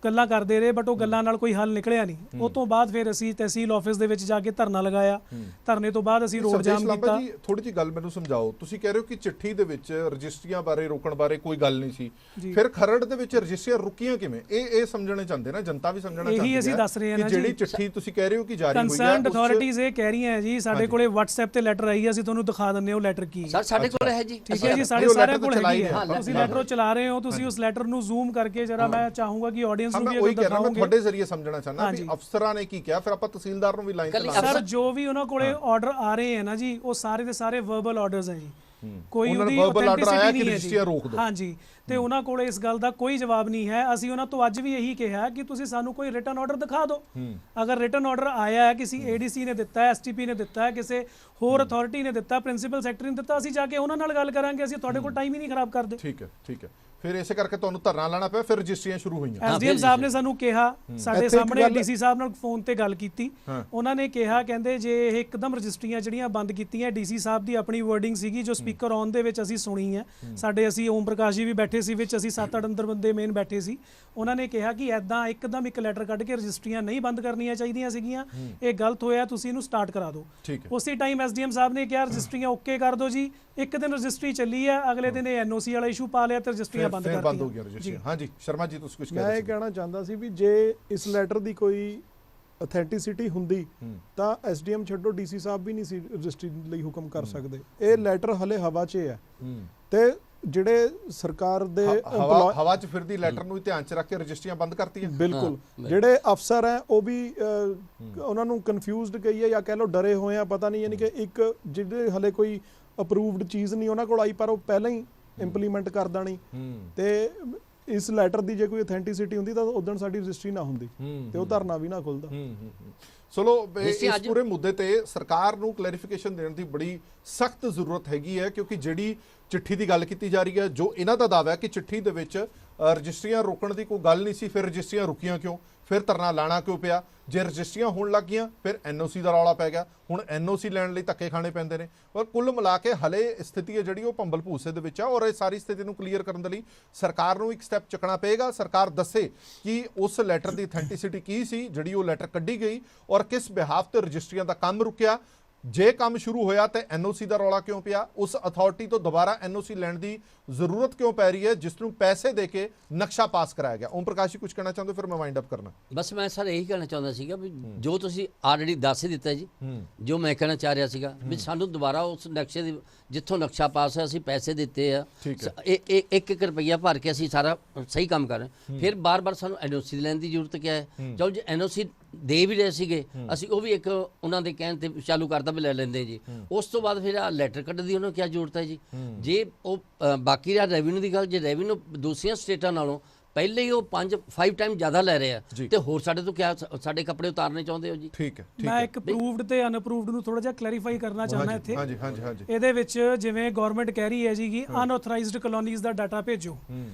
ਗੱਲਾਂ ਕਰਦੇ ਰਹੇ, ਬਟ ਉਹ ਗੱਲਾਂ ਨਾਲ ਕੋਈ ਹੱਲ ਨਿਕਲਿਆ ਨਹੀਂ। ਉਹ ਤੋਂ ਬਾਅਦ ਫਿਰ ਅਸੀਂ ਤਹਿਸੀਲ ਆਫਿਸ ਦੇ ਵਿੱਚ ਜਾ ਕੇ ਧਰਨਾ ਲਗਾਇਆ। ਧਰਨੇ ਤੋਂ ਬਾਅਦ ਅਸੀਂ ਰੋਡ ਜਾਮ ਕੀਤਾ। ਥੋੜੀ ਜਿਹੀ ਗੱਲ ਮੈਨੂੰ ਸਮਝਾਓ, ਤੁਸੀਂ ਕਹਿ ਰਹੇ ਹੋ ਕਿ ਚਿੱਠੀ ਦੇ ਵਿੱਚ ਰਜਿਸਟਰੀਆਂ ਬਾਰੇ ਰੋਕਣ ਬਾਰੇ ਕੋਈ ਗੱਲ ਨਹੀਂ ਸੀ, ਫਿਰ ਖਰੜ ਦੇ ਵਿੱਚ ਰਜਿਸਟਰੀਆਂ ਰੁਕੀਆਂ ਕਿਵੇਂ? ਇਹ ਸਮਝਣੇ ਚਾਹੁੰਦੇ ਨਾ, ਜਨਤਾ ਵੀ ਸਮਝਣਾ ਚਾਹੁੰਦੀ ਹੈ। ਇਹੀ ਅਸੀਂ ਦੱਸ ਰਹੇ ਹਾਂ ਨਾ ਜੀ, ਜਿਹੜੀ ਚਿੱਠੀ ਤੁਸੀਂ ਕਹਿ ਰਹੇ ਹੋ ਕਿ ਜਾਰੀ ਹੋਈ ਹੈ, ਕੰਸਰਨਡ ਅਥਾਰਟੀਜ਼ ਇਹ ਕਹਿ ਰਹੀਆਂ ਹੈ ਜੀ ਸਾਡੇ ਕੋਲੇ WhatsApp ਤੇ ਲੈਟਰ ਆਈ ਹੈ, ਅਸੀਂ ਤੁਹਾਨੂੰ ਦਿਖਾ ਦਿੰਨੇ ਉਹ ਲੈਟਰ ਕੀ ਹੈ। ਸਰ ਸਾਡੇ ਕੋਲ ਹੈ ਜੀ, ਠੀਕ ਹੈ ਜੀ, ਸਾਡੇ ਸਾਰਿਆਂ ਕੋਲ ਹੈਗੀ ਹੈ। ਤੁਸੀਂ ਲੈਟਰ ਚਲਾ ਰਹੇ ਹੋ, ਤੁਸੀਂ ਉਸ ਲੈਟਰ ਨੂੰ ਜ਼ੂਮ ਕਰਕੇ ਜਰਾ ਮੈਂ ਚਾਹੂੰਗਾ ਕਿ ਆਡੀਅנס ਨੂੰ ਵੀ ਦਿਖਾਓ। ਤੁਹਾਡੇ ਜ਼ਰੀਏ ਸਮਝਣਾ ਚਾਹਨਾ ਵੀ ਅਫਸਰਾਂ ਨੇ ਕੀ ਕਿਹਾ, ਫਿਰ ਆਪਾਂ ਤਹਿਸੀਲਦਾਰ ਨੂੰ ਵੀ ਲਾਈਨ ਤੇ ਲਾ ਸਰ ਜੋ ਵੀ ਉਹਨਾਂ ਕੋਲੇ ਆਰਡਰ ਆ ਰਹੇ ਹੈ ਨਾ ਜੀ, ਉਹ ਸਾਰੇ ਦੇ ਸਾਰੇ ਵਰਬਲ ਆਰਡਰਸ ਹੈ ਜੀ, ਕੋਈ ਉਹਦੀ ਆਥੈਂਟਿਸਿਟੀ ਨਹੀਂ ਹੈ ਜੀ। ਹਾਂਜੀ, ਤੇ ਉਹਨਾਂ ਕੋਲੇ ਇਸ ਗੱਲ ਦਾ ਕੋਈ ਜਵਾਬ ਨਹੀਂ ਹੈ। ਅਸੀਂ ਉਹਨਾਂ ਤੋਂ ਅੱਜ ਵੀ ਇਹੀ ਕਿਹਾ ਕਿ ਤੁਸੀਂ ਸਾਨੂੰ ਕੋਈ ਰਿਟਨ ਆਰਡਰ ਦਿਖਾ ਦਿਓ। ਅਗਰ ਰਿਟਨ ਆਰਡਰ ਆਇਆ ਹੈ, ਕਿਸੇ ADC ਨੇ ਦਿੱਤਾ ਹੈ, STP ਨੇ ਦਿੱਤਾ ਹੈ, ਕਿਸੇ ਹੋਰ ਅਥਾਰਟੀ ਨੇ ਦਿੱਤਾ, ਪ੍ਰਿੰਸੀਪਲ ਸੈਕਟਰੀ ਨੇ ਦਿੱਤਾ, ਅਸੀਂ ਜਾ ਕੇ ਉਹਨਾਂ ਨਾਲ ਗੱਲ ਕਰਾਂਗੇ। ਅਸੀਂ ਤੁਹਾਡੇ ਕੋਲ ਟਾਈਮ ਹੀ ਨਹੀਂ ਖਰਾਬ ਕਰਦੇ। ਠੀਕ ਹੈ, ਠੀਕ ਹੈ। ਫਿਰ ਇਸੇ ਕਰਕੇ ਤੁਹਾਨੂੰ ਧਰਨਾ ਲਾਣਾ ਪਿਆ, ਫਿਰ ਰਜਿਸਟਰੀਆਂ ਸ਼ੁਰੂ ਹੋਈਆਂ। SDM ਸਾਹਿਬ ਨੇ ਸਾਨੂੰ ਕਿਹਾ, ਸਾਡੇ ਸਾਹਮਣੇ DC ਸਾਹਿਬ ਨਾਲ ਫੋਨ ਤੇ ਗੱਲ ਕੀਤੀ, ਉਹਨਾਂ ਨੇ ਕਿਹਾ ਕਹਿੰਦੇ ਜੇ ਇਹ ਇੱਕਦਮ ਰਜਿਸਟਰੀਆਂ ਜਿਹੜੀਆਂ ਬੰਦ ਕੀਤੀਆਂ, DC ਸਾਹਿਬ ਦੀ ਆਪਣੀ ਵਰਡਿੰਗ ਸੀਗੀ ਜੋ ਸਪੀਕਰ ਔਨ ਦੇ ਵਿੱਚ ਅਸੀਂ ਸੁਣੀ ਹੈ। ਅਸੀਂ ਓਮ ਪ੍ਰਕਾਸ਼ ਜੀ ਵੀ ਬੈਠੇ ਸੀ ਵਿੱਚ, ਅਸੀਂ 7-8 ਅੰਦਰ ਬੰਦੇ ਮੇਨ ਬੈਠੇ ਸੀ। ਉਹਨਾਂ ਨੇ ਕਿਹਾ ਕਿ ਐਦਾਂ ਇੱਕਦਮ ਇੱਕ ਲੈਟਰ ਕੱਢ ਕੇ ਰਜਿਸਟਰੀਆਂ ਨਹੀਂ ਬੰਦ ਕਰਨੀਆਂ ਚਾਹੀਦੀਆਂ ਸੀਗੀਆਂ, ਇਹ ਗਲਤ ਹੋਇਆ, ਤੁਸੀਂ ਇਹਨੂੰ ਸਟਾਰਟ ਕਰਾ ਦਿਓ। ਉਸੇ ਟਾਈਮ SDM ਸਾਹਿਬ ਨੇ ਕਿਹਾ ਰਜਿਸਟਰੀਆਂ ਓਕੇ ਕਰ ਦਿਓ ਜੀ। ਇੱਕ ਦਿਨ ਰਜਿਸਟਰੀ ਚੱਲੀ ਹੈ, ਅਗਲੇ ਦਿਨ ਇਹ NOC ਵਾਲਾ ਇਸ਼ੂ ਪਾ ਲਿਆ ਤੇ ਰਜਿਸਟਰੀਆਂ ਬੰਦ ਕਰਤੀਆਂ। ਹਾਂਜੀ ਸ਼ਰਮਾ ਜੀ, ਤੁਸੀਂ ਕੁਝ ਕਹਿ ਰਹੇ ਸੀ? ਮੈਂ ਇਹ ਕਹਿਣਾ ਚਾਹੁੰਦਾ ਸੀ ਵੀ ਜੇ ਇਸ ਲੈਟਰ ਦੀ ਕੋਈ ਅਥੈਂਟਿਸਿਟੀ ਹੁੰਦੀ ਤਾਂ SDM ਛੱਡੋ DC ਸਾਹਿਬ ਵੀ ਨਹੀਂ ਸੀ ਰਜਿਸਟਰੀ ਲਈ ਹੁਕਮ ਕਰ ਸਕਦੇ। ਇਹ ਲੈਟਰ ਹਲੇ ਹਵਾ 'ਚ ਹੈ ਤੇ ਜਿਹੜੇ ਸਰਕਾਰ ਦੇ ਹਵਾ 'ਚ ਫਿਰਦੀ ਲੈਟਰ ਨੂੰ ਧਿਆਨ 'ਚ ਰੱਖ ਕੇ ਰਜਿਸਟਰੀਆਂ ਬੰਦ ਕਰਤੀਆਂ। ਬਿਲਕੁਲ, ਜਿਹੜੇ ਅਫਸਰ ਹੈ ਉਹ ਵੀ ਉਹਨਾਂ ਨੂੰ ਕਨਫਿਊਜ਼ਡ ਗਈ ਹੈ ਜਾਂ ਕਹਿ ਲਓ ਡਰੇ ਹੋਏ ਆ, ਪਤਾ ਨਹੀਂ, ਯਾਨੀ ਕਿ ਇੱਕ ਜਿਹੜੇ ਹਲੇ ਕੋਈ ਅਪਰੂਵਡ ਚੀਜ਼ ਨਹੀਂ ਉਹਨਾਂ ਕੋਲ ਆਈ ਪਰ ਉਹ ਪਹਿਲਾਂ ਹੀ ਇੰਪਲੀਮੈਂਟ ਕਰ ਦੇਣੀ। ਤੇ ਇਸ ਲੈਟਰ ਦੀ ਜੇ ਕੋਈ ਅਥੈਂਟਿਸਿਟੀ ਹੁੰਦੀ ਤਾਂ ਉਦੋਂ ਸਾਡੀ ਰਜਿਸਟਰੀ ਨਾ ਹੁੰਦੀ ਤੇ ਉਹ ਧਰਨਾ ਵੀ ਨਾ ਖੁੱਲਦਾ। ਚਲੋ ਇਸ ਪੂਰੇ ਮੁੱਦੇ ਤੇ ਸਰਕਾਰ ਨੂੰ ਕਲੈਰੀਫਿਕੇਸ਼ਨ ਦੇਣ ਦੀ ਬੜੀ ਸਖਤ ਜ਼ਰੂਰਤ ਹੈਗੀ ਹੈ, ਕਿਉਂਕਿ ਜਿਹੜੀ ਚਿੱਠੀ ਦੀ ਗੱਲ ਕੀਤੀ ਜਾ ਰਹੀ ਹੈ, ਜੋ ਇਹਨਾਂ ਦਾ ਦਾਅਵਾ ਹੈ ਕਿ ਚਿੱਠੀ ਦੇ ਵਿੱਚ ਰਜਿਸਟਰੀਆਂ ਰੋਕਣ ਦੀ ਕੋਈ ਗੱਲ ਨਹੀਂ ਸੀ, ਫਿਰ ਰਜਿਸਟਰੀਆਂ ਰੁਕੀਆਂ ਕਿਉਂ, ਫਿਰ ਧਰਨਾ ਲਾਣਾ ਕਿਉਂ ਪਿਆ? ਜੇ ਰਜਿਸਟਰੀਆਂ ਹੋਣ ਲੱਗ ਗਈਆਂ ਫਿਰ NOC ਦਾ ਰੌਲਾ ਪੈ ਗਿਆ, ਹੁਣ NOC ਲੈਣ ਲਈ ਧੱਕੇ ਖਾਣੇ ਪੈਂਦੇ ਨੇ। ਪਰ ਕੁੱਲ ਮਿਲਾ ਕੇ ਹਲੇ ਸਥਿਤੀ ਹੈ ਜਿਹੜੀ ਉਹ ਭੰਬਲ ਭੂਸੇ ਦੇ ਵਿੱਚ ਆ, ਔਰ ਇਹ ਸਾਰੀ ਸਥਿਤੀ ਨੂੰ ਕਲੀਅਰ ਕਰਨ ਦੇ ਲਈ ਸਰਕਾਰ ਨੂੰ ਇੱਕ ਸਟੈਪ ਚੁੱਕਣਾ ਪਏਗਾ। ਸਰਕਾਰ ਦੱਸੇ ਕਿ ਉਸ ਲੈਟਰ ਦੀ ਅਥੈਂਟਿਸਿਟੀ ਕੀ ਸੀ ਜਿਹੜੀ ਉਹ ਲੈਟਰ ਕੱਢੀ ਗਈ, ਔਰ ਕਿਸ ਬਿਹਾਫ ਤੇ ਰਜਿਸਟਰੀਆਂ ਦਾ ਕੰਮ ਰੁਕਿਆ। ਜੇ ਕੰਮ ਸ਼ੁਰੂ ਹੋਇਆ ਤੇ NOC ਦਾ ਰੌਲਾ ਕਿਉਂ ਪਿਆ, ਉਸ ਅਥਾਰਟੀ ਤੋਂ ਦੁਬਾਰਾ NOC ਲੈਣ ਦੀ ਜ਼ਰੂਰਤ ਕਿਉਂ ਪੈ ਰਹੀ ਹੈ ਜਿਸ ਨੂੰ ਪੈਸੇ ਦੇ ਕੇ ਨਕਸ਼ਾ ਪਾਸ ਕਰਾਇਆ ਗਿਆ। ਓਮ ਪ੍ਰਕਾਸ਼ ਜੀ ਕੁਝ ਕਹਿਣਾ ਚਾਹੁੰਦੇ, ਫਿਰ ਮੈਂ ਵਾਈਂਡ ਅਪ ਕਰਨਾ। ਬਸ ਮੈਂ ਸਰ ਇਹੀ ਕਹਿਣਾ ਚਾਹੁੰਦਾ ਸੀਗਾ ਵੀ ਜੋ ਤੁਸੀਂ ਆਲਰੇਡੀ ਦੱਸ ਹੀ ਦਿੱਤਾ ਜੀ, ਜੋ ਮੈਂ ਕਹਿਣਾ ਚਾਹ ਰਿਹਾ ਸੀਗਾ ਵੀ ਸਾਨੂੰ ਦੁਬਾਰਾ ਉਸ ਨਕਸ਼ੇ ਦੀ ਜਿੱਥੋਂ ਨਕਸ਼ਾ ਪਾਸ ਹੈ ਅਸੀਂ ਪੈਸੇ ਦਿੱਤੇ ਆ, 1-1 ਰੁਪਈਆ ਭਰ ਕੇ ਅਸੀਂ ਸਾਰਾ ਸਹੀ ਕੰਮ ਕਰ ਰਹੇ, ਫਿਰ ਬਾਰ-ਬਾਰ ਸਾਨੂੰ NOC ਲੈਣ ਦੀ ਜ਼ਰੂਰਤ ਕਿਆ ਹੈ? ਚਲੋ ਜੇ NOC ਦੇ ਵੀ ਰਹੇ ਸੀਗੇ, ਅਸੀਂ ਉਹ ਵੀ ਇੱਕ ਉਹਨਾਂ ਦੇ ਕਹਿਣ ਤੇ ਚਾਲੂ ਕਰਤਾ ਵੀ ਲੈ ਲੈਂਦੇ ਜੀ। ਉਸ ਤੋਂ ਬਾਅਦ ਫਿਰ ਆ ਲੈਟਰ ਕੱਢਣ ਦੀ ਉਹਨਾਂ ਨੂੰ ਕੀ ਜ਼ਰੂਰਤ ਹੈ ਜੀ? ਜੇ ਉਹ ਬਾਕੀ ਦਾ ਰੈਵਨਿਊ ਦੀ ਗੱਲ, ਜੇ ਰੈਵਨਿਊ ਦੂਸਰੀਆਂ ਸਟੇਟਾਂ ਨਾਲੋਂ ਪਹਿਲੇ ਹੀ ਉਹ 5 ਟਾਈਮ ਜ਼ਿਆਦਾ ਲੈ ਰਹੇ ਆ ਜੀ। ਤੇ ਹੋਰ ਸਾਡੇ ਤੋਂ ਕਿਆ ਸਾਡੇ ਕੱਪੜੇ ਉਤਾਰਨੇ ਚਾਹੁੰਦੇ ਹੋ ਜੀ? ਠੀਕ ਹੈ, ਠੀਕ ਮੈਂ ਹੈ। ਇੱਕ ਪ੍ਰੂਵਡ ਤੇ ਅਨਅਪਰੂਵਡ ਨੂੰ ਥੋੜਾ ਜਿਹਾ ਕਲੈਰੀਫਾਈ ਕਰਨਾ ਚਾਹੁੰਦਾ ਇੱਥੇ। ਹਾਂਜੀ ਹਾਂਜੀ ਹਾਂਜੀ। ਇਹਦੇ ਵਿੱਚ ਜਿਵੇਂ ਗਵਰਨਮੈਂਟ ਕਹਿ ਰਹੀ ਹੈ ਜੀ ਕਿ ਅਨਆਥੋਰਾਈਜ਼ਡ ਕਲੋਨੀਜ਼ ਦਾ ਡਾਟਾ ਭੇਜੋ,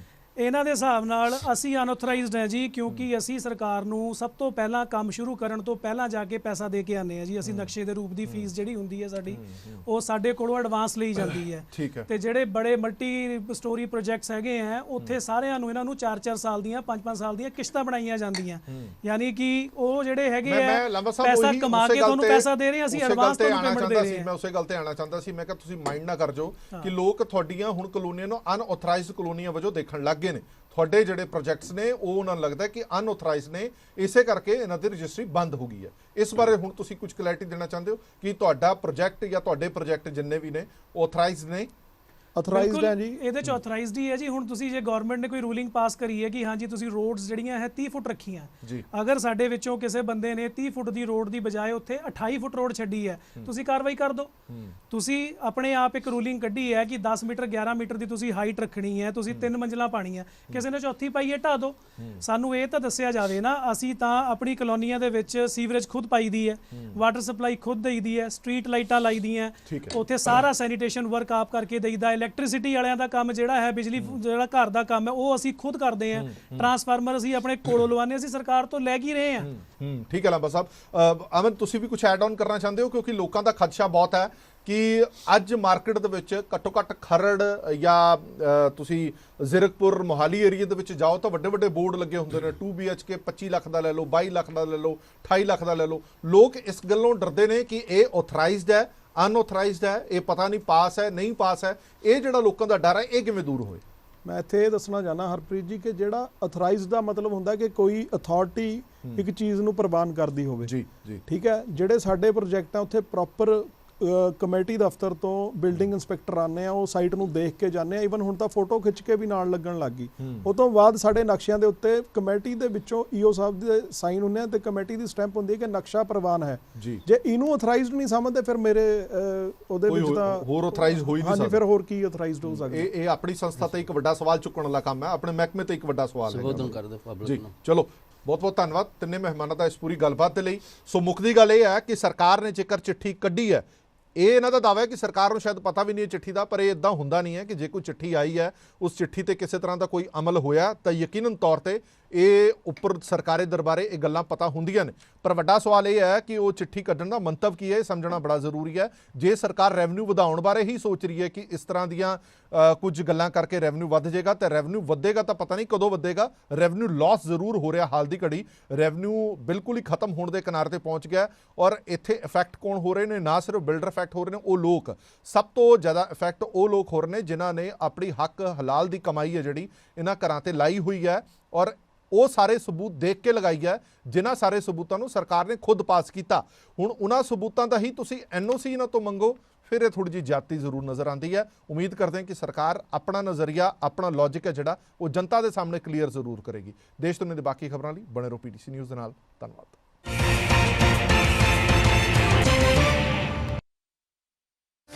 ਇਹਨਾਂ ਦੇ ਹਿਸਾਬ ਨਾਲ ਅਸੀਂ ਅਨਆਥੋਰਾਈਜ਼ਡ ਹੈ ਜੀ, ਕਿਉਂਕਿ ਅਸੀਂ ਸਰਕਾਰ ਨੂੰ ਸਭ ਤੋਂ ਪਹਿਲਾਂ ਕੰਮ ਸ਼ੁਰੂ ਕਰਨ ਤੋਂ ਪਹਿਲਾਂ ਜਾ ਕੇ ਪੈਸਾ ਦੇ ਕੇ ਆਨੇ ਆ ਜੀ। ਅਸੀਂ ਨਕਸ਼ੇ ਦੇ ਰੂਪ ਦੀ ਫੀਸ ਜਿਹੜੀ ਹੁੰਦੀ ਹੈ ਸਾਡੀ, ਉਹ ਸਾਡੇ ਕੋਲੋਂ ਐਡਵਾਂਸ ਲਈ ਜਾਂਦੀ ਹੈ। ਠੀਕ ਹੈ। ਤੇ ਜਿਹੜੇ ਬੜੇ ਮਲਟੀ ਸਟੋਰੀ ਪ੍ਰੋਜੈਕਟਸ ਹੈਗੇ ਆ, ਉੱਥੇ ਸਾਰਿਆਂ ਨੂੰ ਇਹਨਾਂ ਨੂੰ 4-4 ਸਾਲ ਦੀਆਂ 5-5 ਸਾਲ ਦੀਆਂ ਕਿਸ਼ਤਾਂ ਬਣਾਈਆਂ ਜਾਂਦੀਆਂ, ਯਾਨੀ ਕਿ ਉਹ ਜਿਹੜੇ ਹੈਗੇ ਆ ਪੈਸਾ ਕਮਾ ਕੇ ਤੁਹਾਨੂੰ ਪੈਸਾ ਦੇ ਰਹੇ ਆ, ਅਸੀਂ ਐਡਵਾਂਸ ਤੁਹਾਨੂੰ ਪੇਮੈਂਟ ਦੇ ਰਹੇ ਹਾਂ। ਮੈਂ ਉਸੇ ਗੱਲ ਤੇ ਆਣਾ ਚਾਹੁੰਦਾ ਸੀ। ਮੈਂ ਕਿਹਾ ਤੁਸੀਂ ਮਾਈਂਡ ਨਾ ਕਰ ਜਾਓ ਕਿ ਲੋਕ ਤੁਹਾਡੀਆਂ ਹੁਣ ਕਲੋਨੀਆਂ ਨੂੰ ਅਨਆਥੋਰਾਈਜ਼ਡ ਕਲੋਨੀਆਂ ਵਜੋਂ ਦੇਖਣ ਲੱਗ ਗਏ ਨੇ। ਤੁਹਾਡੇ ਜਿਹੜੇ ਪ੍ਰੋਜੈਕਟਸ ਨੇ ਉਹ ਉਹਨਾਂ ਨੂੰ ਲੱਗਦਾ ਕਿ ਅਨਆਥੋਰਾਈਜ਼ਡ ਨੇ, ਇਸੇ ਕਰਕੇ ਇਹਨਾਂ ਦੀ ਰਜਿਸਟਰੀ ਬੰਦ ਹੋ ਗਈ ਹੈ। ਇਸ ਬਾਰੇ ਹੁਣ ਤੁਸੀਂ ਕੁਝ ਕਲੈਰਿਟੀ ਦੇਣਾ ਚਾਹੁੰਦੇ ਹੋ ਕਿ ਤੁਹਾਡਾ ਪ੍ਰੋਜੈਕਟ ਜਾਂ ਤੁਹਾਡੇ ਪ੍ਰੋਜੈਕਟ ਜਿੰਨੇ ਵੀ ਨੇ ਆਥੋਰਾਈਜ਼ਡ ਨੇ? ਅਥੋਰਾਈਜ਼ਡ ਹੈ ਜੀ। ਇਹਦੇ ਚ ਆਥੋਰਾਈਜ਼ਡ ਹੀ ਹੈ ਜੀ। ਹੁਣ ਤੁਸੀਂ ਜੇ ਗਵਰਨਮੈਂਟ ਨੇ ਕੋਈ ਰੂਲਿੰਗ ਪਾਸ ਕਰੀ ਹੈ ਕਿ ਹਾਂਜੀ ਤੁਸੀਂ ਰੋਡਸ ਜਿਹੜੀਆਂ ਹੈ 30 ਫੁੱਟ ਰੱਖੀਆਂ, ਅਗਰ ਸਾਡੇ ਵਿੱਚੋਂ ਕਿਸੇ ਬੰਦੇ ਨੇ 30 ਫੁੱਟ ਦੀ ਰੋਡ ਦੀ ਬਜਾਏ ਉੱਥੇ 28 ਫੁੱਟ ਰੋਡ ਛੱਡੀ ਹੈ, ਤੁਸੀਂ ਕਾਰਵਾਈ ਕਰ ਦਿਓ। ਤੁਸੀਂ ਆਪਣੇ ਆਪ ਇੱਕ ਰੂਲਿੰਗ ਕੱਢੀ ਹੈ ਕਿ 10 ਮੀਟਰ 11 ਮੀਟਰ ਦੀ ਤੁਸੀਂ ਹਾਈਟ ਰੱਖਣੀ ਹੈ, ਤੁਸੀਂ 3 ਮੰਜ਼ਿਲਾਂ ਪਾਣੀਆਂ, ਕਿਸੇ ਨੇ ਚੌਥੀ ਪਾਈ ਹੈ ਢਾ ਦਿਓ। ਸਾਨੂੰ ਇਹ ਤਾਂ ਦੱਸਿਆ ਜਾਵੇ ਨਾ। ਅਸੀਂ ਤਾਂ ਆਪਣੀ ਕਲੋਨੀਆਂ ਦੇ ਵਿੱਚ ਸੀਵਰੇਜ ਖੁਦ ਪਾਈ ਦੀ ਹੈ, ਵਾਟਰ ਸਪਲਾਈ ਖੁਦ ਦੇਈਦੀ ਹੈ, ਸਟਰੀਟ ਲਾਈਟਾਂ ਲਾਈ ਦੀਆਂ, ਉੱਥੇ ਸਾਰਾ ਸੈਨੀਟੇਸ਼ਨ ਵਰਕ ਆਪ ਕਰਕੇ ਦੇਈਦਾ। ਇਲੈਕਟ੍ਰਿਸਿਟੀ ਵਾਲਿਆਂ ਦਾ ਕੰਮ ਜਿਹੜਾ ਹੈ, ਬਿਜਲੀ ਜਿਹੜਾ ਘਰ ਦਾ ਕੰਮ ਹੈ, ਉਹ ਅਸੀਂ ਖੁਦ ਕਰਦੇ ਹਾਂ। ਟਰਾਂਸਫਾਰਮਰ ਅਸੀਂ ਆਪਣੇ ਕੋਲੋਂ ਲਵਾਉਂਦੇ, ਅਸੀਂ ਸਰਕਾਰ ਤੋਂ ਲੈ ਕੇ ਰਹੇ ਹਾਂ। ਠੀਕ ਹੈ ਲਾਂਬਾ ਸਾਹਿਬ। ਅਮਨ, ਤੁਸੀਂ ਵੀ ਕੁਝ ਐਡ ਆਨ ਕਰਨਾ ਚਾਹੁੰਦੇ ਹੋ? ਕਿਉਂਕਿ ਲੋਕਾਂ ਦਾ ਖਦਸ਼ਾ ਬਹੁਤ ਹੈ ਕਿ ਅੱਜ ਮਾਰਕੀਟ ਦੇ ਵਿੱਚ ਘੱਟੋ ਘੱਟ ਖਰੜ ਜਾਂ ਤੁਸੀਂ ਜ਼ੀਰਕਪੁਰ ਮੋਹਾਲੀ ਏਰੀਆ ਦੇ ਵਿੱਚ ਜਾਓ ਤਾਂ ਵੱਡੇ ਵੱਡੇ ਬੋਰਡ ਲੱਗੇ ਹੁੰਦੇ ਨੇ, 2 BHK 25 ਲੱਖ ਦਾ ਲੈ ਲਓ, 22 ਲੱਖ ਦਾ ਲੈ ਲਓ, 28 ਲੱਖ ਦਾ ਲੈ ਲਓ। ਲੋਕ ਇਸ ਗੱਲੋਂ ਡਰਦੇ ਨੇ ਕਿ ਇਹ ਆਥੋਰਾਈਜ਼ਡ ਹੈ, ਅਨਆਥੋਰਾਈਜ਼ਡ ਹੈ, ਇਹ ਪਤਾ ਨਹੀਂ ਪਾਸ ਹੈ ਨਹੀਂ ਪਾਸ ਹੈ। ਇਹ ਜਿਹੜਾ ਲੋਕਾਂ ਦਾ ਡਰ ਹੈ, ਇਹ ਕਿਵੇਂ ਦੂਰ ਹੋਏ? ਮੈਂ ਇੱਥੇ ਇਹ ਦੱਸਣਾ ਚਾਹੁੰਦਾ ਹਰਪ੍ਰੀਤ ਜੀ ਕਿ ਜਿਹੜਾ ਅਥੋਰਾਈਜ਼ਡ ਦਾ ਮਤਲਬ ਹੁੰਦਾ ਕਿ ਕੋਈ ਅਥਾਰਟੀ ਇੱਕ ਚੀਜ਼ ਨੂੰ ਪ੍ਰਵਾਨ ਕਰਦੀ ਹੋਵੇ। ਜੀ ਜੀ। ਠੀਕ ਹੈ। ਜਿਹੜੇ ਸਾਡੇ ਪ੍ਰੋਜੈਕਟ ਆ ਉੱਥੇ ਪ੍ਰੋਪਰ ਕਮੇਟੀ ਦਫ਼ਤਰ ਤੋਂ ਬਿਲਡਿੰਗ ਇੰਸਪੈਕਟਰ ਆਉਂਦੇ ਆ, ਉਹ ਸਾਈਟ ਨੂੰ ਦੇਖ ਕੇ ਜਾਂਦੇ ਆ। ਈਵਨ ਹੁਣ ਤਾਂ ਫੋਟੋ ਖਿੱਚ ਕੇ ਵੀ ਨਾਲ ਲੱਗਣ ਲੱਗ ਗਈ। ਉਹ ਤੋਂ ਬਾਅਦ ਸਾਡੇ ਨਕਸ਼ਿਆਂ ਦੇ ਉੱਤੇ ਕਮੇਟੀ ਦੇ ਵਿੱਚੋਂ ਈਓ ਸਾਹਿਬ ਦੇ ਸਾਈਨ ਹੁੰਦੇ ਆ ਤੇ ਕਮੇਟੀ ਦੀ ਸਟੈਂਪ ਹੁੰਦੀ ਹੈ ਕਿ ਨਕਸ਼ਾ ਪ੍ਰਵਾਨ ਹੈ। ਜੇ ਇਹਨੂੰ ਅਥੋਰਾਈਜ਼ਡ ਨਹੀਂ ਸਮਝਦੇ ਫਿਰ ਮੇਰੇ ਉਹਦੇ ਵਿੱਚ ਤਾਂ ਹੋਰ ਆਥੋਰਾਈਜ਼ ਹੋ ਹੀ ਨਹੀਂ ਸਕਦਾ। ਹਾਂਜੀ, ਫਿਰ ਹੋਰ ਕੀ ਅਥੋਰਾਈਜ਼ਡ ਹੋ ਸਕਦਾ? ਇਹ ਆਪਣੀ ਸੰਸਥਾ ਤੇ ਇੱਕ ਵੱਡਾ ਸਵਾਲ ਚੁੱਕਣ ਵਾਲਾ ਕੰਮ ਹੈ, ਆਪਣੇ ਮਹਿਕਮੇ ਤੇ ਇੱਕ ਵੱਡਾ ਸਵਾਲ ਹੈ। ਸੰਬੋਧਨ ਕਰਦੇ ਪਬਲਿਕ ਨੂੰ। ਚਲੋ, ਬਹੁਤ ਬਹੁਤ ਧੰਨਵਾਦ ਤਿੰਨੇ ਮਹਿਮਾਨਾਂ ਦਾ ਇਸ ਪੂਰੀ ਗੱਲਬਾਤ ਦੇ ਲਈ। ਸੋ ਮੁੱਕਦੀ ਗੱਲ ਇਹ ਹੈ ਕਿ ਸਰਕਾਰ ਨੇ ਜੇਕਰ ਚਿੱਠੀ ਕੱਢੀ ਹੈ, ਇਹ ਇਹਨਾਂ ਦਾ ਦਾਅਵਾ ਹੈ ਕਿ ਸਰਕਾਰ ਨੂੰ ਸ਼ਾਇਦ ਪਤਾ ਵੀ ਨਹੀਂ ਹੈ ਚਿੱਠੀ ਦਾ, ਪਰ ਇਹ ਇਦਾਂ ਹੁੰਦਾ ਨਹੀਂ ਹੈ ਕਿ ਜੇ ਕੋਈ ਚਿੱਠੀ ਆਈ ਹੈ, ਉਸ ਚਿੱਠੀ ਤੇ ਕਿਸੇ ਤਰ੍ਹਾਂ ਦਾ ਕੋਈ ਅਮਲ ਹੋਇਆ ਤਾਂ ਯਕੀਨਨ ਤੌਰ ਤੇ ਇਹ ਉੱਪਰ ਸਰਕਾਰੀ ਦਰਬਾਰੇ ਇਹ ਗੱਲਾਂ ਪਤਾ ਹੁੰਦੀਆਂ ਨੇ। ਪਰ ਵੱਡਾ ਸਵਾਲ ਇਹ ਹੈ ਕਿ ਉਹ ਚਿੱਠੀ ਕੱਢਣ ਦਾ ਮੰਤਵ ਕੀ ਹੈ, ਇਹ ਸਮਝਣਾ ਬੜਾ ਜ਼ਰੂਰੀ ਹੈ। ਜੇ ਸਰਕਾਰ ਰੈਵਨਿਊ ਵਧਾਉਣ ਬਾਰੇ ਹੀ ਸੋਚ ਰਹੀ ਹੈ ਕਿ ਇਸ ਤਰ੍ਹਾਂ ਦੀਆਂ ਕੁਝ ਗੱਲਾਂ ਕਰਕੇ ਰੈਵਨਿਊ ਵੱਧ ਜਾਏਗਾ, ਤਾਂ ਰੈਵਨਿਊ ਵਧੇਗਾ ਤਾਂ ਪਤਾ ਨਹੀਂ ਕਦੋਂ ਵਧੇਗਾ। ਰੈਵਨਿਊ ਲਾਸ ਜ਼ਰੂਰ ਹੋ ਰਿਹਾ ਹਾਲ ਦੀ ਘੜੀ, ਰੈਵਨਿਊ ਬਿਲਕੁਲ ਹੀ ਖਤਮ ਹੋਣ ਦੇ ਕਿਨਾਰੇ ਤੇ ਪਹੁੰਚ ਗਿਆ। ਔਰ ਇੱਥੇ ਇਫੈਕਟ ਕੌਣ ਹੋ ਰਹੇ ਨੇ? ਨਾ ਸਿਰਫ ਬਿਲਡਰ ਇਫੈਕਟ ਹੋ ਰਹੇ ਨੇ, ਉਹ ਲੋਕ, ਸਭ ਤੋਂ ਜ਼ਿਆਦਾ ਇਫੈਕਟ ਉਹ ਲੋਕ ਹੋ ਰਹੇ ਨੇ ਜਿਨ੍ਹਾਂ ਨੇ ਆਪਣੀ ਹੱਕ ਹਲਾਲ ਦੀ ਕਮਾਈ ਹੈ ਜਿਹੜੀ ਇਹਨਾਂ ਘਰਾਂ ਤੇ ਲਾਈ ਹੋਈ ਹੈ, ਔਰ ਉਹ ਸਾਰੇ ਸਬੂਤ ਦੇਖ ਕੇ ਲਗਾਈ ਹੈ ਜਿਨ੍ਹਾਂ ਸਾਰੇ ਸਬੂਤਾਂ ਨੂੰ ਸਰਕਾਰ ਨੇ ਖੁਦ ਪਾਸ ਕੀਤਾ। ਹੁਣ ਉਹਨਾਂ ਸਬੂਤਾਂ ਦਾ ਹੀ ਤੁਸੀਂ NOC ਇਹਨਾਂ ਤੋਂ ਮੰਗੋ, ਫਿਰ ਇਹ ਥੋੜੀ ਜਿਹੀ ਜ਼ਿਆਦਤੀ ਜ਼ਰੂਰ ਨਜ਼ਰ ਆਉਂਦੀ ਹੈ। ਉਮੀਦ ਕਰਦੇ ਹਾਂ ਕਿ ਸਰਕਾਰ ਆਪਣਾ ਨਜ਼ਰੀਆ, ਆਪਣਾ ਲੌਜਿਕ ਹੈ ਜਿਹੜਾ ਉਹ ਜਨਤਾ ਦੇ ਸਾਹਮਣੇ ਕਲੀਅਰ ਜ਼ਰੂਰ ਕਰੇਗੀ। ਦੇਸ਼ ਦੁਨੀਆ ਦੇ ਬਾਕੀ ਖਬਰਾਂ ਲਈ ਬਣੇ ਰਹੋ PTC ਨਿਊਜ਼ ਦੇ ਨਾਲ। ਧੰਨਵਾਦ।